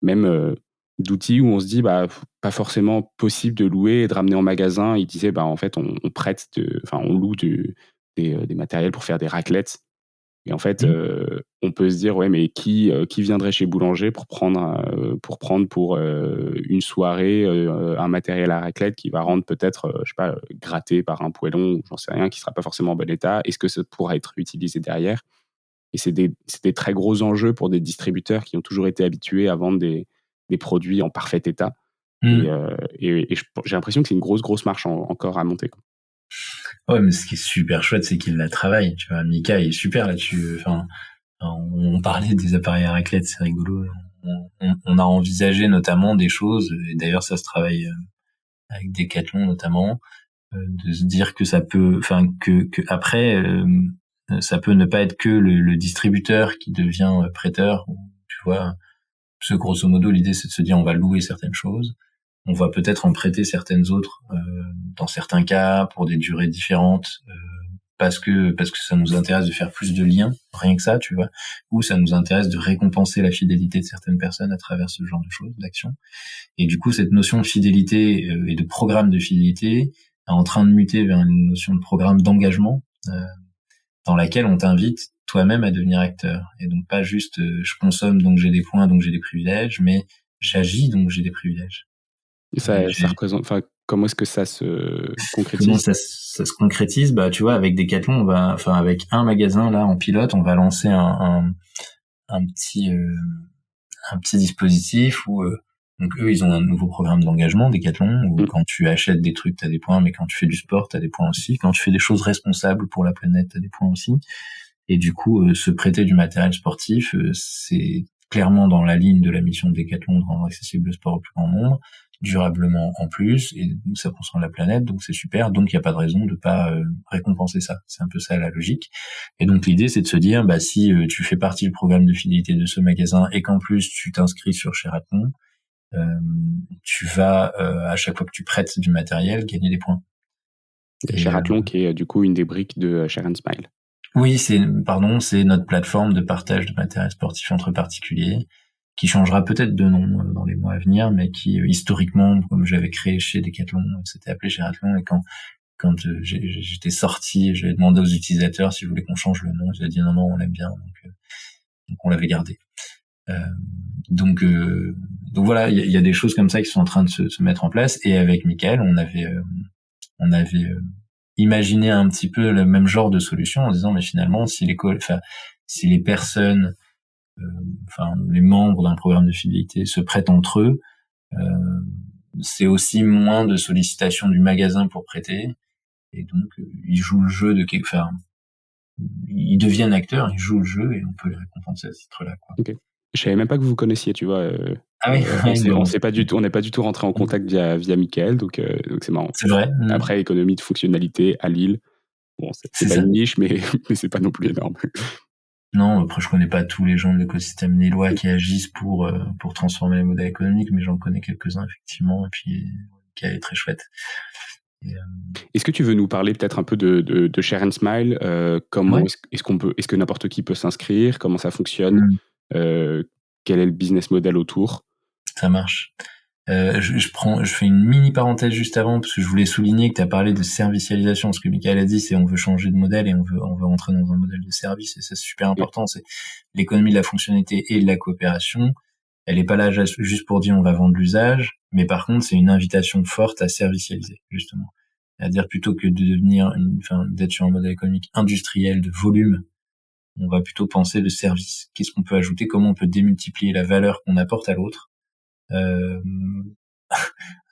même d'outils où on se dit pas forcément possible de louer et de ramener en magasin. Ils disaient en fait, on loue des matériels pour faire des raclettes. Et en fait, on peut se dire, ouais, mais qui viendrait chez Boulanger pour prendre pour une soirée un matériel à raclette qui va rendre peut-être, je sais pas, gratté par un poêlon, ou j'en sais rien, qui sera pas forcément en bon état. Est-ce que ça pourra être utilisé derrière? Et c'est des très gros enjeux pour des distributeurs qui ont toujours été habitués à vendre des produits en parfait état. Et j'ai l'impression que c'est une grosse marche encore à monter, quoi. Ouais, mais ce qui est super chouette, c'est qu'il la travaille. Tu vois, Mika est super là-dessus. Enfin, on parlait des appareils à raclette, c'est rigolo. On a envisagé notamment des choses, et d'ailleurs ça se travaille avec Decathlon notamment, de se dire que ça peut, que après, ça peut ne pas être que le distributeur qui devient prêteur. Tu vois, parce que grosso modo, l'idée c'est de se dire on va louer certaines choses. On va peut-être en prêter certaines autres dans certains cas pour des durées différentes, parce que ça nous intéresse de faire plus de liens, rien que ça, tu vois, ou ça nous intéresse de récompenser la fidélité de certaines personnes à travers ce genre de choses, d'actions. Et du coup, cette notion de fidélité et de programme de fidélité est en train de muter vers une notion de programme d'engagement dans laquelle on t'invite toi-même à devenir acteur. Et donc pas juste je consomme donc j'ai des points, donc j'ai des privilèges, mais j'agis donc j'ai des privilèges. Et ça représente, comment est-ce que ça se concrétise? Comment ça se concrétise? Tu vois, avec Decathlon, avec un magasin là en pilote, on va lancer un petit dispositif où Donc eux, ils ont un nouveau programme d'engagement, Decathlon, où quand tu achètes des trucs, t'as des points, mais quand tu fais du sport, t'as des points aussi. Quand tu fais des choses responsables pour la planète, t'as des points aussi. Et du coup, se prêter du matériel sportif, c'est clairement dans la ligne de la mission de Decathlon de rendre accessible le sport au plus grand nombre, durablement en plus, et ça consomme la planète, donc c'est super. Donc il n'y a pas de raison de pas récompenser ça. C'est un peu ça la logique. Et donc l'idée, c'est de se dire, bah si tu fais partie du programme de fidélité de ce magasin et qu'en plus tu t'inscris sur Sheraton, tu vas à chaque fois que tu prêtes du matériel gagner des points. Et Sheraton qui est du coup une des briques de Share and Smile. Oui, c'est notre plateforme de partage de matériel sportif entre particuliers, qui changera peut-être de nom dans les mois à venir, mais qui historiquement, comme j'avais créé chez Decathlon, c'était appelé Sheraton, et quand j'étais sorti, j'avais demandé aux utilisateurs s'ils voulaient qu'on change le nom, ils avaient dit non, on l'aime bien, donc on l'avait gardé. Donc voilà, il y a des choses comme ça qui sont en train de se mettre en place, et avec Mickaël, on avait imaginé un petit peu le même genre de solution en disant mais finalement si les personnes, les membres d'un programme de fidélité se prêtent entre eux, c'est aussi moins de sollicitations du magasin pour prêter, et donc ils jouent le jeu ils deviennent acteurs, ils jouent le jeu et on peut les récompenser à ce titre-là, quoi. Okay. Je savais même pas que vous connaissiez, tu vois. Ah oui, on n'est pas du tout rentré en contact via Mickaël, donc c'est marrant. C'est vrai. Après, économie de fonctionnalité à Lille. Bon, c'est pas une niche, mais c'est pas non plus énorme. Non, après, je connais pas tous les gens de l'écosystème lillois qui agissent pour transformer les modèles économiques, mais j'en connais quelques-uns, effectivement, et puis, qui est très chouette. Est-ce que tu veux nous parler peut-être un peu de Share and Smile, comment est-ce que n'importe qui peut s'inscrire, comment ça fonctionne, quel est le business model autour? Ça marche. Je fais une mini parenthèse juste avant parce que je voulais souligner que tu as parlé de servicialisation. Ce que Mickaël a dit, c'est on veut changer de modèle et on veut rentrer dans un modèle de service, et ça c'est super important. C'est l'économie de la fonctionnalité et de la coopération. Elle est pas là juste pour dire on va vendre l'usage, mais par contre c'est une invitation forte à servicialiser, justement. C'est-à-dire plutôt que d'être sur un modèle économique industriel de volume, on va plutôt penser le service. Qu'est-ce qu'on peut ajouter? Comment on peut démultiplier la valeur qu'on apporte à l'autre?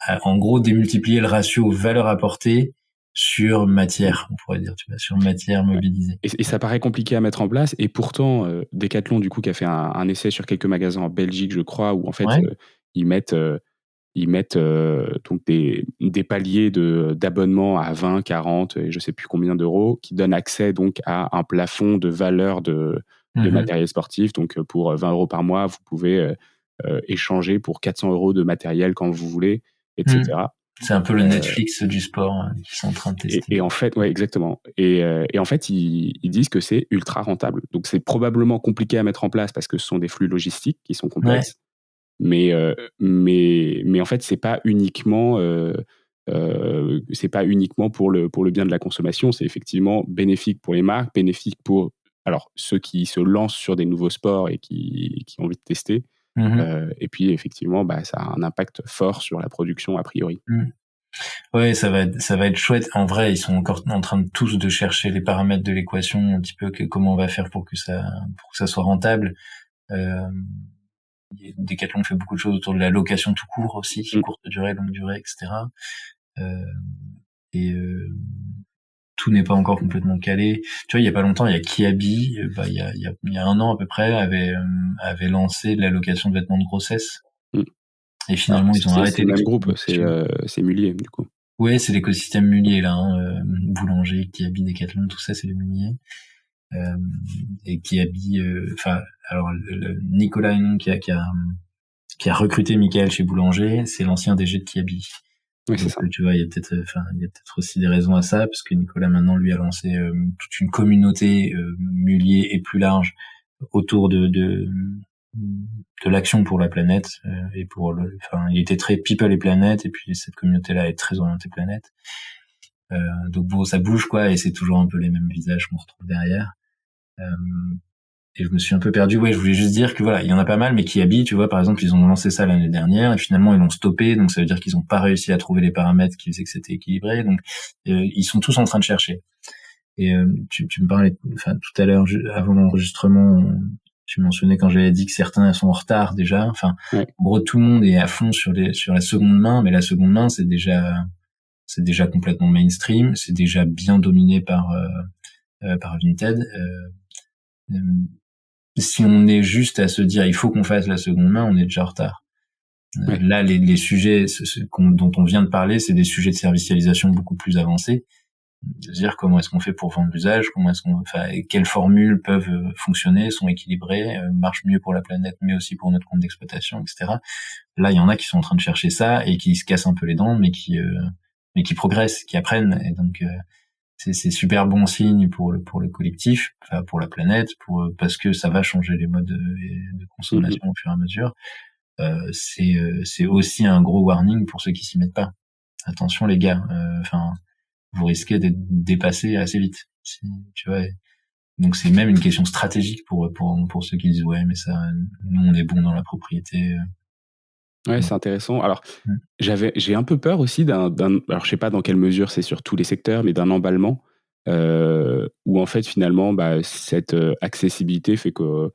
En gros, démultiplier le ratio valeur apportée sur matière, on pourrait dire, tu vois, sur matière mobilisée. Et ça paraît compliqué à mettre en place, et pourtant, Decathlon, du coup, qui a fait un essai sur quelques magasins en Belgique, je crois, où en fait, ils mettent donc des paliers d'abonnement à 20, 40 et je sais plus combien d'euros, qui donnent accès donc à un plafond de valeur de matériel sportif. Donc pour 20 euros par mois, vous pouvez échanger pour 400 euros de matériel quand vous voulez, etc. C'est un peu le Netflix du sport qu'ils sont en train de tester. Et en fait, ouais, exactement. Et en fait, ils disent que c'est ultra rentable. Donc c'est probablement compliqué à mettre en place parce que ce sont des flux logistiques qui sont complexes. Mais en fait, c'est pas uniquement pour le bien de la consommation. C'est effectivement bénéfique pour les marques, bénéfique pour ceux qui se lancent sur des nouveaux sports et qui ont envie de tester. Et puis effectivement, ça a un impact fort sur la production a priori. Ouais, ça va être chouette. En vrai, ils sont encore en train de tous de chercher les paramètres de l'équation, un petit peu comment on va faire pour que ça soit rentable. Decathlon fait beaucoup de choses autour de la location tout court aussi, courte durée, longue durée, etc. Tout n'est pas encore complètement calé. Tu vois, il y a pas longtemps, il y a Kiabi, il y a un an à peu près, avait lancé la location de vêtements de grossesse. Et finalement, ils ont arrêté. C'est le même groupe, c'est Mullier, du coup. Ouais, c'est l'écosystème Mullier, là, Boulanger, Kiabi, Decathlon, tout ça, c'est le Mullier. Et Kiabi, Nicolas Hénon qui a recruté Mickaël chez Boulanger, c'est l'ancien DG de Kiabi. Oui, c'est ça. Tu vois, il y a peut-être aussi des raisons à ça, parce que Nicolas maintenant lui a lancé toute une communauté Mullier et plus large autour de l'action pour la planète, et il était très people et planète, et puis cette communauté-là est très orientée planète. Donc bon, ça bouge quoi, et c'est toujours un peu les mêmes visages qu'on retrouve derrière. Et je me suis un peu perdu. Ouais, je voulais juste dire que voilà, il y en a pas mal, mais Kiabi, tu vois, par exemple, ils ont lancé ça l'année dernière et finalement ils l'ont stoppé, donc ça veut dire qu'ils n'ont pas réussi à trouver les paramètres qui faisaient que c'était équilibré. Donc ils sont tous en train de chercher. Et tu me parlais, tout à l'heure avant l'enregistrement, Tu mentionnais quand j'avais dit que certains sont en retard déjà. Enfin, en gros, tout le monde est à fond sur la seconde main, mais la seconde main, c'est déjà complètement mainstream, c'est déjà bien dominé par Vinted. Si on est juste à se dire il faut qu'on fasse la seconde main, on est déjà en retard. Là, les sujets dont on vient de parler, c'est des sujets de servicialisation beaucoup plus avancés. De dire comment est-ce qu'on fait pour vendre l'usage, quelles formules peuvent fonctionner, sont équilibrées, marchent mieux pour la planète, mais aussi pour notre compte d'exploitation, etc. Là, il y en a qui sont en train de chercher ça et qui se cassent un peu les dents, mais qui progressent, qui apprennent. Et donc, c'est super bon signe pour le collectif, pour la planète, parce que ça va changer les modes de consommation au fur et à mesure. C'est aussi un gros warning pour ceux qui s'y mettent pas. Attention les gars, vous risquez d'être dépassé assez vite. Tu vois. Donc c'est même une question stratégique pour ceux qui disent ouais mais ça, nous on est bon dans la propriété. Ouais, c'est intéressant. Alors j'ai un peu peur aussi alors je sais pas dans quelle mesure c'est sur tous les secteurs, mais d'un emballement où en fait finalement cette accessibilité fait que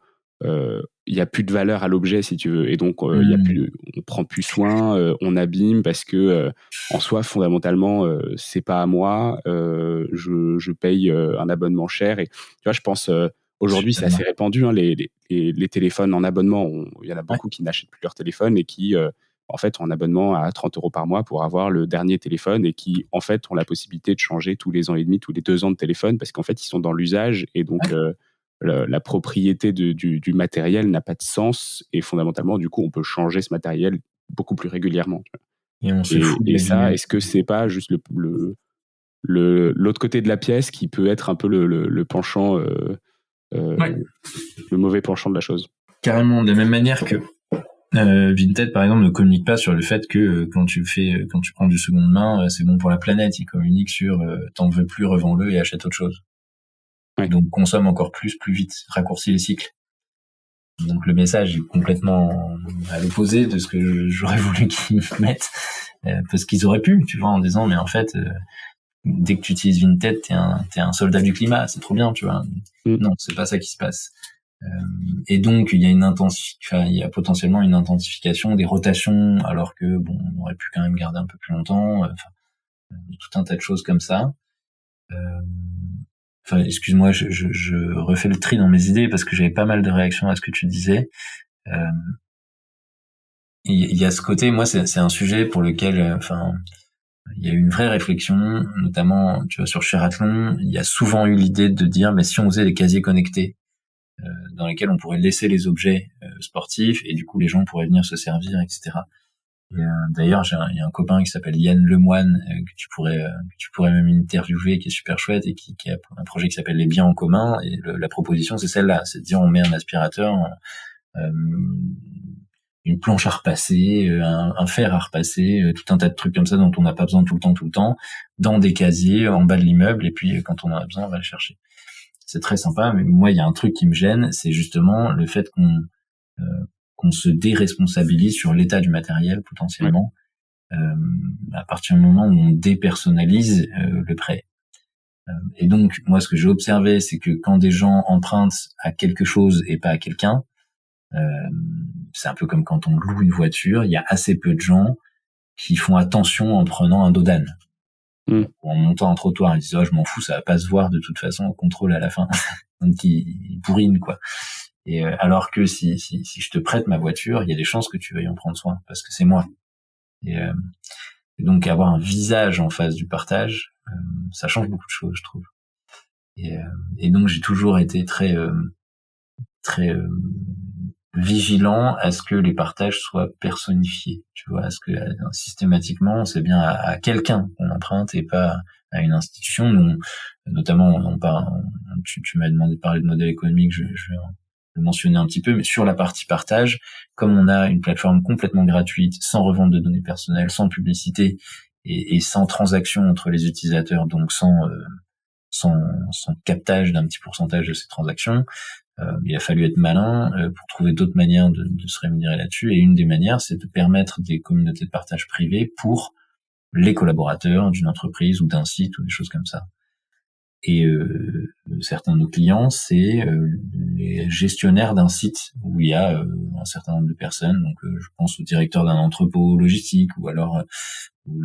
il y a plus de valeur à l'objet si tu veux, et donc il y a plus, on prend plus soin, on abîme parce que en soi fondamentalement c'est pas à moi, je paye un abonnement cher. Et tu vois, je pense aujourd'hui c'est assez répandu, hein, les téléphones en abonnement. Il y en a beaucoup qui n'achètent plus leur téléphone et qui en fait ont un abonnement à 30 € par mois pour avoir le dernier téléphone, et qui en fait ont la possibilité de changer tous les ans et demi, tous les 2 ans de téléphone, parce qu'en fait ils sont dans l'usage, et donc la propriété du matériel n'a pas de sens, et fondamentalement du coup on peut changer ce matériel beaucoup plus régulièrement. Et ça, est-ce que c'est pas juste l'autre côté de la pièce qui peut être un peu le penchant, le mauvais penchant de la chose? Carrément, de la même manière que Vinted par exemple ne communique pas sur le fait que quand tu prends du seconde main, c'est bon pour la planète. Il communique sur t'en veux plus, revends-le et achète autre chose. Donc consomme encore plus vite, raccourcis les cycles. Donc le message est complètement à l'opposé de ce que j'aurais voulu qu'ils mettent, parce qu'ils auraient pu, tu vois, en disant mais en fait dès que tu utilises Vinted, t'es un soldat du climat, c'est trop bien, tu vois. Non, c'est pas ça qui se passe. Et donc il y a potentiellement une intensification des rotations, alors que bon, on aurait pu quand même garder un peu plus longtemps. Tout un tas de choses comme ça. Excuse-moi, je refais le tri dans mes idées parce que j'avais pas mal de réactions à ce que tu disais. Il y a ce côté, moi, c'est un sujet pour lequel, il y a eu une vraie réflexion, notamment, tu vois, sur Sheraton. Il y a souvent eu l'idée de dire, mais si on faisait des casiers connectés, dans lesquels on pourrait laisser les objets sportifs, et du coup, les gens pourraient venir se servir, etc. Et, d'ailleurs, il y a un copain qui s'appelle Yann Lemoine, que tu pourrais même interviewer, qui est super chouette, et qui a un projet qui s'appelle les biens en commun. Et la proposition, c'est celle-là, c'est de dire on met un aspirateur, une planche à repasser, un fer à repasser, tout un tas de trucs comme ça dont on n'a pas besoin tout le temps, dans des casiers en bas de l'immeuble, et puis quand on en a besoin, on va le chercher. C'est très sympa, mais moi, il y a un truc qui me gêne, c'est justement le fait qu'on se déresponsabilise sur l'état du matériel potentiellement, à partir du moment où on dépersonnalise le prêt. Et donc, moi, ce que j'ai observé, c'est que quand des gens empruntent à quelque chose et pas à quelqu'un, c'est un peu comme quand on loue une voiture, il y a assez peu de gens qui font attention en prenant un dos d'âne. Ou en montant un trottoir, ils disent je m'en fous, ça va pas se voir de toute façon, on contrôle à la fin. Donc ils bourrinent quoi. Et alors que si je te prête ma voiture, il y a des chances que tu veuilles en prendre soin parce que c'est moi. Et donc avoir un visage en face du partage, ça change beaucoup de choses, je trouve. Et donc j'ai toujours été très vigilant à ce que les partages soient personnifiés, tu vois, à ce que systématiquement c'est bien à quelqu'un qu'on emprunte et pas à une institution. Notamment, tu m'as demandé de parler de modèle économique, je vais le mentionner un petit peu, mais sur la partie partage, comme on a une plateforme complètement gratuite, sans revente de données personnelles, sans publicité et sans transaction entre les utilisateurs, donc sans captage d'un petit pourcentage de ces transactions, il a fallu être malin pour trouver d'autres manières de se rémunérer là-dessus. Et une des manières, c'est de permettre des communautés de partage privées pour les collaborateurs d'une entreprise ou d'un site ou des choses comme ça. Et certains de nos clients, c'est les gestionnaires d'un site où il y a un certain nombre de personnes. Donc, je pense au directeur d'un entrepôt logistique, ou alors ou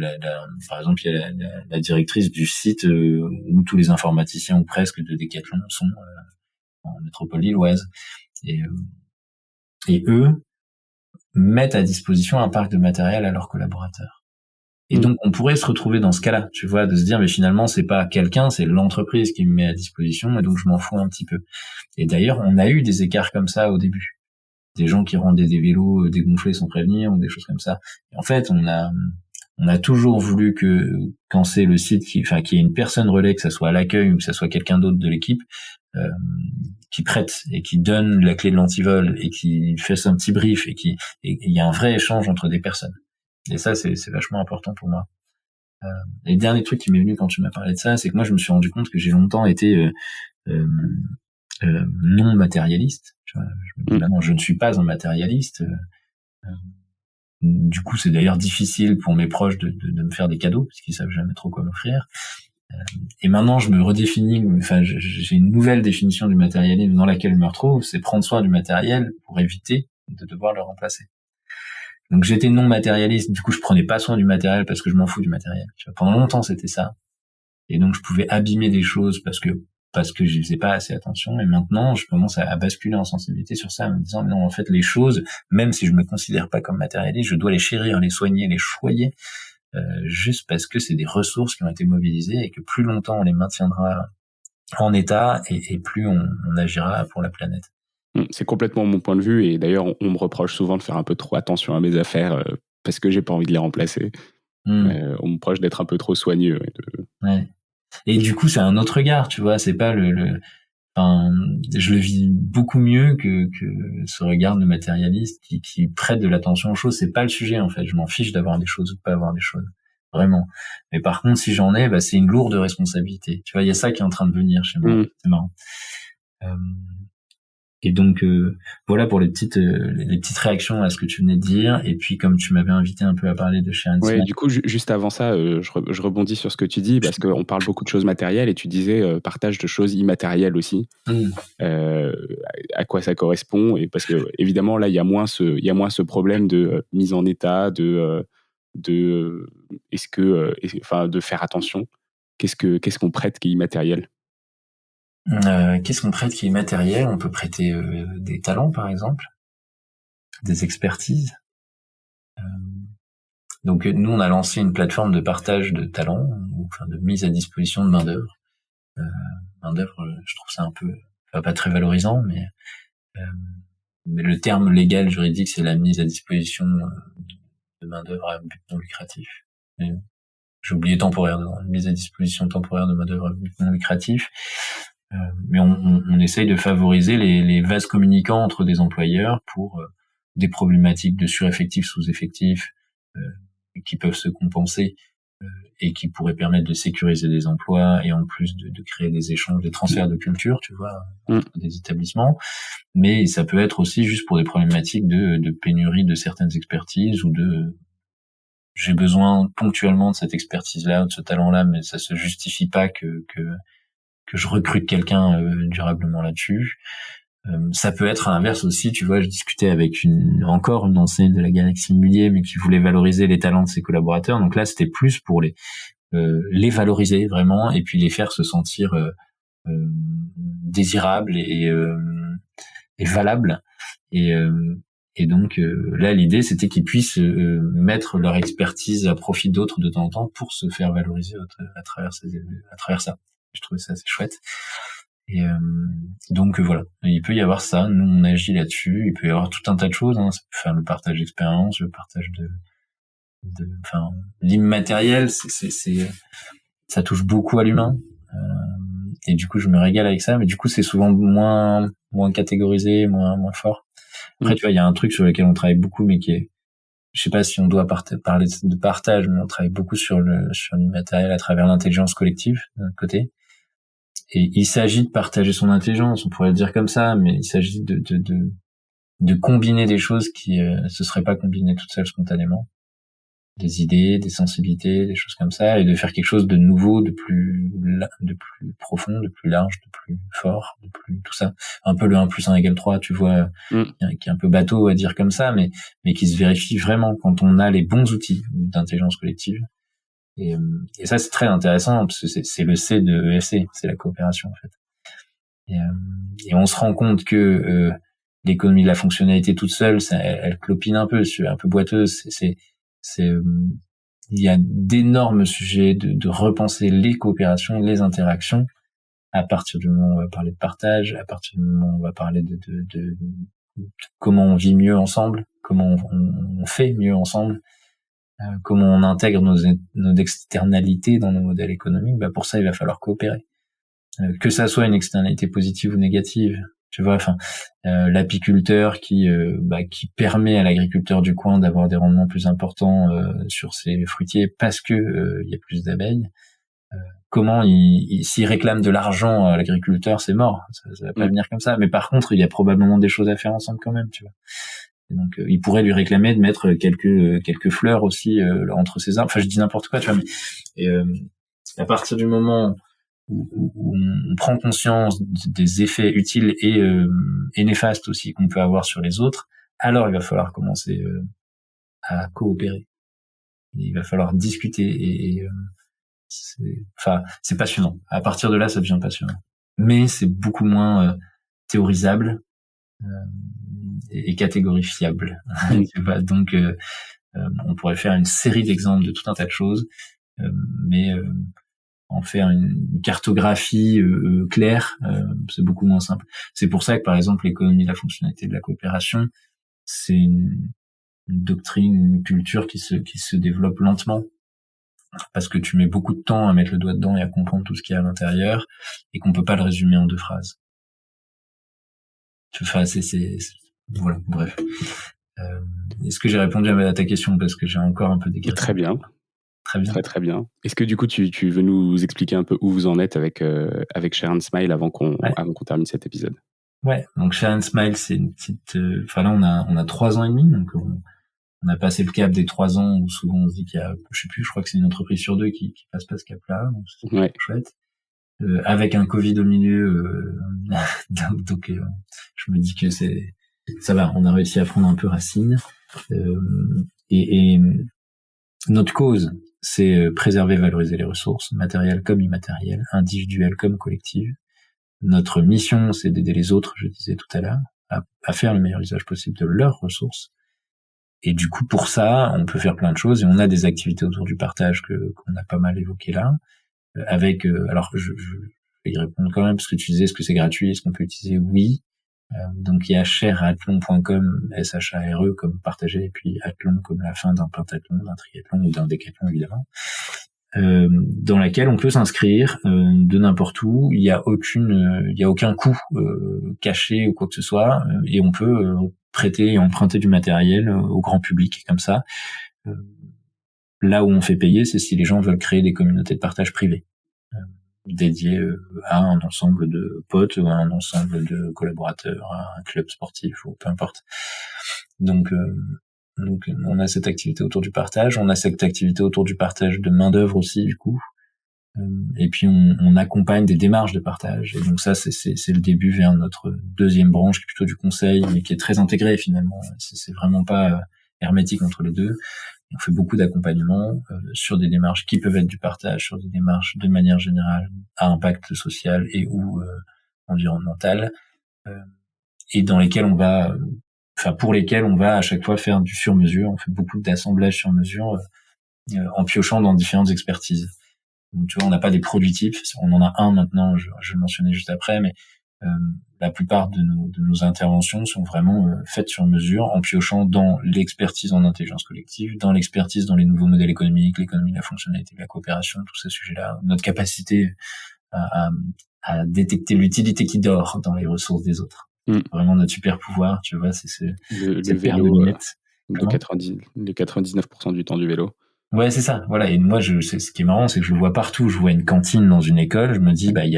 par exemple, il y a la directrice du site où tous les informaticiens ou presque de Decathlon sont en métropole lilloise. Et eux mettent à disposition un parc de matériel à leurs collaborateurs. Et donc, on pourrait se retrouver dans ce cas-là, tu vois, de se dire, mais finalement, c'est pas quelqu'un, c'est l'entreprise qui me met à disposition, et donc je m'en fous un petit peu. Et d'ailleurs, on a eu des écarts comme ça au début. Des gens qui rendaient des vélos dégonflés sans prévenir, ou des choses comme ça. Et en fait, on a toujours voulu que, quand c'est le site qu'il y ait une personne relais, que ça soit à l'accueil ou que ça soit quelqu'un d'autre de l'équipe, qui prête et qui donne la clé de l'antivol et qui fasse un petit brief et il y a un vrai échange entre des personnes. Et ça, c'est vachement important pour moi. Et le dernier truc qui m'est venu quand tu m'as parlé de ça, c'est que moi, je me suis rendu compte que j'ai longtemps été non matérialiste. Tu vois, je me dis, non, je ne suis pas un matérialiste. Du coup, c'est d'ailleurs difficile pour mes proches de me faire des cadeaux, parce qu'ils savent jamais trop quoi m'offrir. Et maintenant, je me redéfinis, enfin, j'ai une nouvelle définition du matérialisme dans laquelle je me retrouve, c'est prendre soin du matériel pour éviter de devoir le remplacer. Donc j'étais non matérialiste, du coup je prenais pas soin du matériel parce que je m'en fous du matériel. Tu vois, pendant longtemps c'était ça. Et donc je pouvais abîmer des choses parce que j'y faisais pas assez attention. Et maintenant je commence à basculer en sensibilité sur ça, en me disant non, en fait les choses, même si je me considère pas comme matérialiste, je dois les chérir, les soigner, les choyer, juste parce que c'est des ressources qui ont été mobilisées et que plus longtemps on les maintiendra en état et plus on agira pour la planète. C'est complètement mon point de vue, et d'ailleurs on me reproche souvent de faire un peu trop attention à mes affaires parce que j'ai pas envie de les remplacer. On me reproche d'être un peu trop soigneux. Ouais. Et du coup c'est un autre regard, tu vois, c'est pas enfin, je le vis beaucoup mieux que ce regard de matérialiste qui prête de l'attention aux choses. C'est pas le sujet en fait, je m'en fiche d'avoir des choses ou de pas avoir des choses, vraiment. Mais par contre si j'en ai, c'est une lourde responsabilité. Tu vois, il y a ça qui est en train de venir chez moi. C'est marrant. Et donc voilà pour les petites réactions à ce que tu venais de dire. Et puis comme tu m'avais invité un peu à parler de chez Hans. Ouais, du coup juste avant ça, je rebondis sur ce que tu dis, parce qu'on parle beaucoup de choses matérielles et tu disais partage de choses immatérielles aussi. À quoi ça correspond? Et parce que évidemment là il y a moins ce problème de mise en état, de faire attention. Qu'est-ce qu'on prête qui est immatériel? Qu'est-ce qu'on prête qui est matériel? On peut prêter des talents, par exemple, des expertises. Donc nous, on a lancé une plateforme de partage de talents, enfin de mise à disposition de main-d'œuvre. Main-d'œuvre, je trouve ça un peu pas très valorisant, mais le terme légal juridique, c'est la mise à disposition de main-d'œuvre à but non lucratif. J'ai oublié temporaire, mise à disposition temporaire de main-d'œuvre à but non lucratif. Mais on essaye de favoriser les vases communicants entre des employeurs pour des problématiques de sureffectifs, sous-effectifs qui peuvent se compenser et qui pourraient permettre de sécuriser des emplois et en plus de créer des échanges, des transferts de culture, tu vois, entre des établissements. Mais ça peut être aussi juste pour des problématiques de pénurie de certaines expertises ou j'ai besoin ponctuellement de cette expertise-là, de ce talent-là, mais ça se justifie pas que je recrute quelqu'un durablement là-dessus. Ça peut être à l'inverse aussi, tu vois, je discutais avec encore une enseigne de la Galaxie Mullier, mais qui voulait valoriser les talents de ses collaborateurs. Donc là, c'était plus pour les valoriser vraiment et puis les faire se sentir désirables et valables. Et donc là, l'idée, c'était qu'ils puissent mettre leur expertise à profit d'autres de temps en temps pour se faire valoriser à travers ça. Je trouvais ça assez chouette. Et donc voilà, il peut y avoir ça. Nous, on agit là-dessus. Il peut y avoir tout un tas de choses. Ça peut faire le partage d'expérience, le partage enfin, l'immatériel. Ça touche beaucoup à l'humain. Et du coup, je me régale avec ça. Mais du coup, c'est souvent moins catégorisé, moins fort. Après, tu vois, il y a un truc sur lequel on travaille beaucoup, mais qui est, je sais pas si on doit parler de partage, mais on travaille beaucoup sur l'immatériel à travers l'intelligence collective d'un côté. Et il s'agit de partager son intelligence, on pourrait le dire comme ça, mais il s'agit de combiner des choses qui se seraient pas combinées toutes seules spontanément. des idées, des sensibilités, des choses comme ça, et de faire quelque chose de nouveau, de plus profond, de plus large, de plus fort, de plus tout ça. Un peu le 1 + 1 = 3, tu vois, qui est un peu bateau à dire comme ça, mais qui se vérifie vraiment quand on a les bons outils d'intelligence collective. Et ça, c'est très intéressant, parce que c'est le C de EFC, c'est la coopération, en fait. Et on se rend compte que l'économie de la fonctionnalité toute seule, elle clopine un peu boiteuse. Il y a d'énormes sujets de repenser les coopérations, les interactions, à partir du moment où on va parler de partage, à partir du moment où on va parler de comment on vit mieux ensemble, comment on fait mieux ensemble, comment on intègre nos externalités dans nos modèles économiques. Pour ça, il va falloir coopérer. Que ça soit une externalité positive ou négative, tu vois, l'apiculteur qui permet à l'agriculteur du coin d'avoir des rendements plus importants sur ses fruitiers parce que il y a plus d'abeilles. Comment s'il réclame de l'argent à l'agriculteur, c'est mort, ça va pas venir comme ça. Mais par contre, il y a probablement des choses à faire ensemble quand même, tu vois. Et donc, il pourrait lui réclamer de mettre quelques fleurs aussi entre ses arbres. Enfin, je dis n'importe quoi, tu vois. Mais à partir du moment où on prend conscience des effets utiles et néfastes aussi qu'on peut avoir sur les autres, alors il va falloir commencer à coopérer. Il va falloir discuter c'est passionnant. À partir de là, ça devient passionnant. Mais c'est beaucoup moins théorisable et catégorifiable. Donc, on pourrait faire une série d'exemples de tout un tas de choses, mais en faire une cartographie claire, c'est beaucoup moins simple. C'est pour ça que, par exemple, l'économie de la fonctionnalité de la coopération, c'est une doctrine, une culture qui se développe lentement, parce que tu mets beaucoup de temps à mettre le doigt dedans et à comprendre tout ce qu'il y a à l'intérieur, et qu'on peut pas le résumer en 2 phrases. Enfin, voilà, bref. Est-ce que j'ai répondu à ta question, parce que j'ai encore un peu des questions? Très bien. Très bien. Très bien. Est-ce que du coup tu veux nous expliquer un peu où vous en êtes avec Share and Smile avant qu'on termine cet épisode? Ouais, donc Share and Smile, c'est une petite... là, on a 3 ans et demi, donc on a passé le cap des 3 ans où souvent on se dit qu'il y a... je crois que c'est une entreprise sur 2 qui passe pas ce cap-là, donc c'est chouette. Avec un Covid au milieu, donc je me dis que ça va, on a réussi à prendre un peu racine. Et notre cause, c'est préserver, valoriser les ressources, matérielles comme immatérielles, individuelles comme collectives. Notre mission, c'est d'aider les autres, je disais tout à l'heure, à faire le meilleur usage possible de leurs ressources. Et du coup, pour ça, on peut faire plein de choses, et on a des activités autour du partage qu'on a pas mal évoquées là, avec, alors je vais y répondre quand même, parce que tu disais, est-ce que c'est gratuit, est-ce qu'on peut utiliser? Oui. Donc il y a share@athlon.com, SHARE comme partager, et puis athlon comme la fin d'un pentathlon, d'un triathlon ou d'un décathlon évidemment, dans laquelle on peut s'inscrire de n'importe où. Il y a aucun coût caché ou quoi que ce soit, et on peut prêter et emprunter du matériel au grand public comme ça. Là où on fait payer, c'est si les gens veulent créer des communautés de partage privées, dédiées à un ensemble de potes ou à un ensemble de collaborateurs, à un club sportif ou peu importe. Donc on a cette activité autour du partage, on a cette activité autour du partage de main d'œuvre aussi du coup, et puis on accompagne des démarches de partage, et donc ça c'est le début vers notre deuxième branche qui est plutôt du conseil, mais qui est très intégrée finalement, c'est vraiment pas hermétique entre les deux. On fait beaucoup d'accompagnement sur des démarches qui peuvent être du partage, sur des démarches de manière générale à impact social et ou environnemental, et dans lesquelles pour lesquelles on va à chaque fois faire du sur-mesure. On fait beaucoup d'assemblage sur-mesure en piochant dans différentes expertises. Donc tu vois, on n'a pas des produits types, on en a un maintenant, je vais le mentionner juste après, mais la plupart de nos interventions sont vraiment faites sur mesure, en piochant dans l'expertise en intelligence collective, dans l'expertise dans les nouveaux modèles économiques, l'économie de la fonctionnalité de la coopération, tous ces sujets-là, notre capacité à détecter l'utilité qui dort dans les ressources des autres. Vraiment notre super pouvoir, tu vois, c'est le vélo, les 99% du temps du vélo. Ouais, c'est ça. Voilà. Et moi, ce qui est marrant, c'est que je le vois partout. Je vois une cantine dans une école. Je me dis, il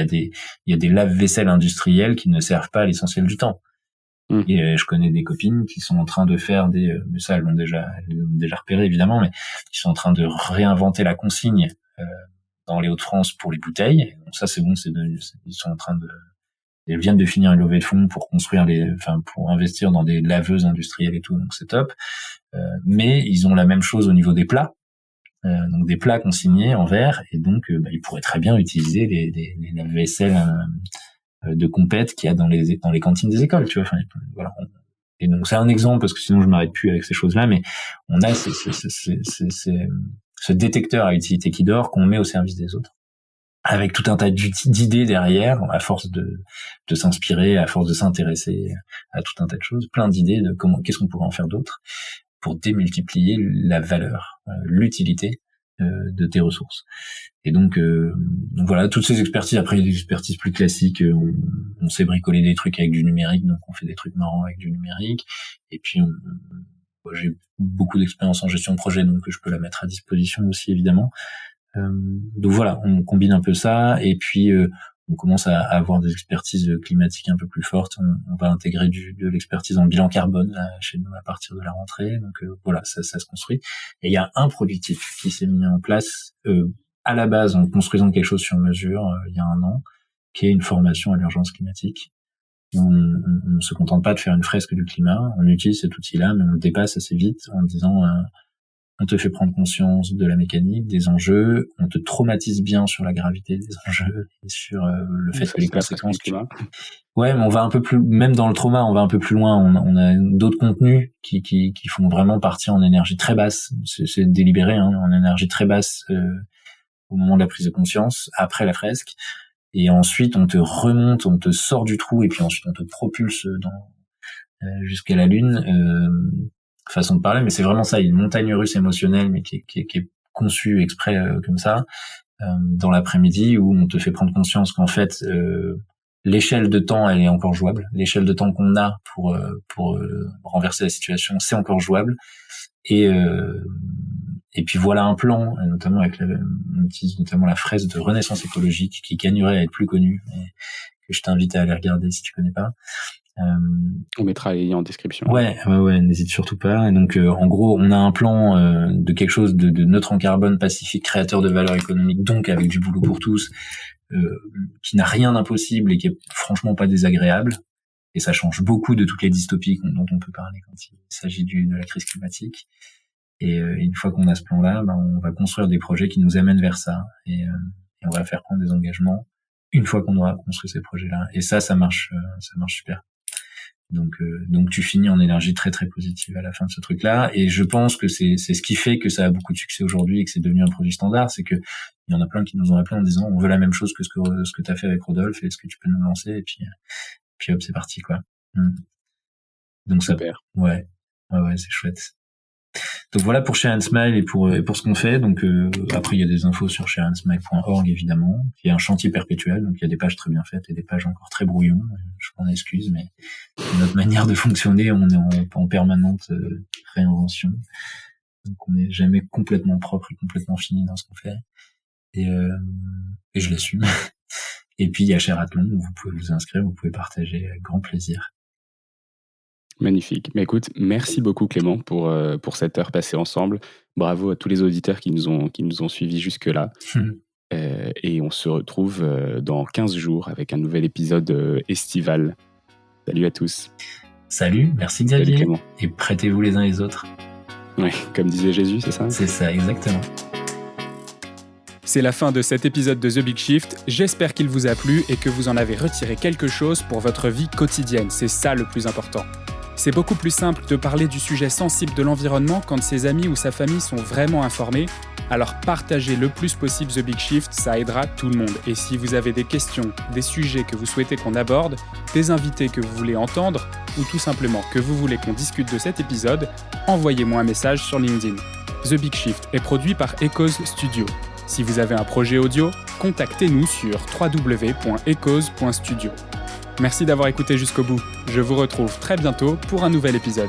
y a des lave-vaisselle industriels qui ne servent pas à l'essentiel du temps. Et je connais des copines qui sont en train de faire mais ça elles l'ont déjà repéré évidemment, mais qui sont en train de réinventer la consigne dans les Hauts-de-France pour les bouteilles. Donc ça c'est bon, ils sont en train ils viennent de finir une levée de fonds pour construire pour investir dans des laveuses industrielles et tout, donc c'est top. Mais ils ont la même chose au niveau des plats. Donc des plats consignés en verre, et donc ils pourraient très bien utiliser les lave-vaisselle de compète qu'il y a dans les cantines des écoles, tu vois. Enfin, voilà. Et donc c'est un exemple, parce que sinon je m'arrête plus avec ces choses-là, mais on a ce détecteur à utilité qui dort qu'on met au service des autres, avec tout un tas d'idées derrière, à force de s'inspirer, à force de s'intéresser à tout un tas de choses, plein d'idées de qu'est-ce qu'on pourrait en faire d'autre pour démultiplier la valeur, l'utilité de tes ressources. Et donc voilà, toutes ces expertises. Après, il y a des expertises plus classiques. On sait bricoler des trucs avec du numérique, donc on fait des trucs marrants avec du numérique. Et puis, j'ai beaucoup d'expérience en gestion de projet, donc je peux la mettre à disposition aussi, évidemment. Donc voilà, on combine un peu ça, et puis on commence à avoir des expertises climatiques un peu plus fortes. On va intégrer de l'expertise en bilan carbone là, chez nous à partir de la rentrée. Donc voilà, ça se construit. Et il y a un produit type qui s'est mis en place à la base en construisant quelque chose sur mesure il y a 1 an, qui est une formation à l'urgence climatique. On ne se contente pas de faire une fresque du climat, on utilise cet outil-là, mais on le dépasse assez vite en disant on te fait prendre conscience de la mécanique, des enjeux, on te traumatise bien sur la gravité des enjeux et sur le fait que les conséquences... Ouais, mais on va un peu plus, même dans le trauma, on va un peu plus loin. On a d'autres contenus qui font vraiment partie en énergie très basse. C'est délibéré, hein, en énergie très basse au moment de la prise de conscience, après la fresque. Et ensuite, on te remonte, on te sort du trou, et puis ensuite on te propulse jusqu'à la Lune. Façon de parler, mais c'est vraiment ça, une montagne russe émotionnelle, mais qui est conçue exprès comme ça, dans l'après-midi, où on te fait prendre conscience qu'en fait l'échelle de temps elle est encore jouable, l'échelle de temps qu'on a pour renverser la situation, c'est encore jouable, et puis voilà un plan, notamment on utilise notamment la fresque de Renaissance écologique qui gagnerait à être plus connue, et que je t'invite à aller regarder si tu connais pas. On mettra les liens en description. Ouais, n'hésite surtout pas. Et donc, en gros, on a un plan de quelque chose de neutre en carbone, pacifique, créateur de valeur économique, donc avec du boulot pour tous, qui n'a rien d'impossible et qui est franchement pas désagréable. Et ça change beaucoup de toutes les dystopies dont on peut parler quand il s'agit de la crise climatique. Et une fois qu'on a ce plan-là, on va construire des projets qui nous amènent vers ça. Et on va faire prendre des engagements une fois qu'on aura construit ces projets-là. Et ça marche super. Donc tu finis en énergie très très positive à la fin de ce truc-là, et je pense que c'est ce qui fait que ça a beaucoup de succès aujourd'hui et que c'est devenu un produit standard, c'est que il y en a plein qui nous ont appelé en disant on veut la même chose que ce que t'as fait avec Rodolphe, est-ce que tu peux nous lancer, et puis hop, c'est parti quoi. Donc super. Ouais, c'est chouette. Donc voilà pour Share and Smile et pour ce qu'on fait. Donc après il y a des infos sur shareandsmile.org évidemment. Il y a un chantier perpétuel, donc il y a des pages très bien faites et des pages encore très brouillons. Je m'en excuse, mais notre manière de fonctionner, on est en permanente réinvention. Donc on n'est jamais complètement propre et complètement fini dans ce qu'on fait. Et je l'assume. Et puis il y a Shareathlon où vous pouvez vous inscrire, vous pouvez partager avec grand plaisir. Magnifique. Mais écoute, merci beaucoup Clément pour cette heure passée ensemble. Bravo à tous les auditeurs qui nous ont suivis jusque-là. Et on se retrouve dans 15 jours avec un nouvel épisode estival. Salut à tous. Salut, merci Xavier. Salut Clément. Et prêtez-vous les uns les autres. Ouais, comme disait Jésus, c'est ça ? C'est ça, exactement. C'est la fin de cet épisode de The Big Shift. J'espère qu'il vous a plu et que vous en avez retiré quelque chose pour votre vie quotidienne. C'est ça le plus important. C'est beaucoup plus simple de parler du sujet sensible de l'environnement quand ses amis ou sa famille sont vraiment informés. Alors partagez le plus possible The Big Shift, ça aidera tout le monde. Et si vous avez des questions, des sujets que vous souhaitez qu'on aborde, des invités que vous voulez entendre, ou tout simplement que vous voulez qu'on discute de cet épisode, envoyez-moi un message sur LinkedIn. The Big Shift est produit par Echoes Studio. Si vous avez un projet audio, contactez-nous sur www.echoes.studio. Merci d'avoir écouté jusqu'au bout. Je vous retrouve très bientôt pour un nouvel épisode.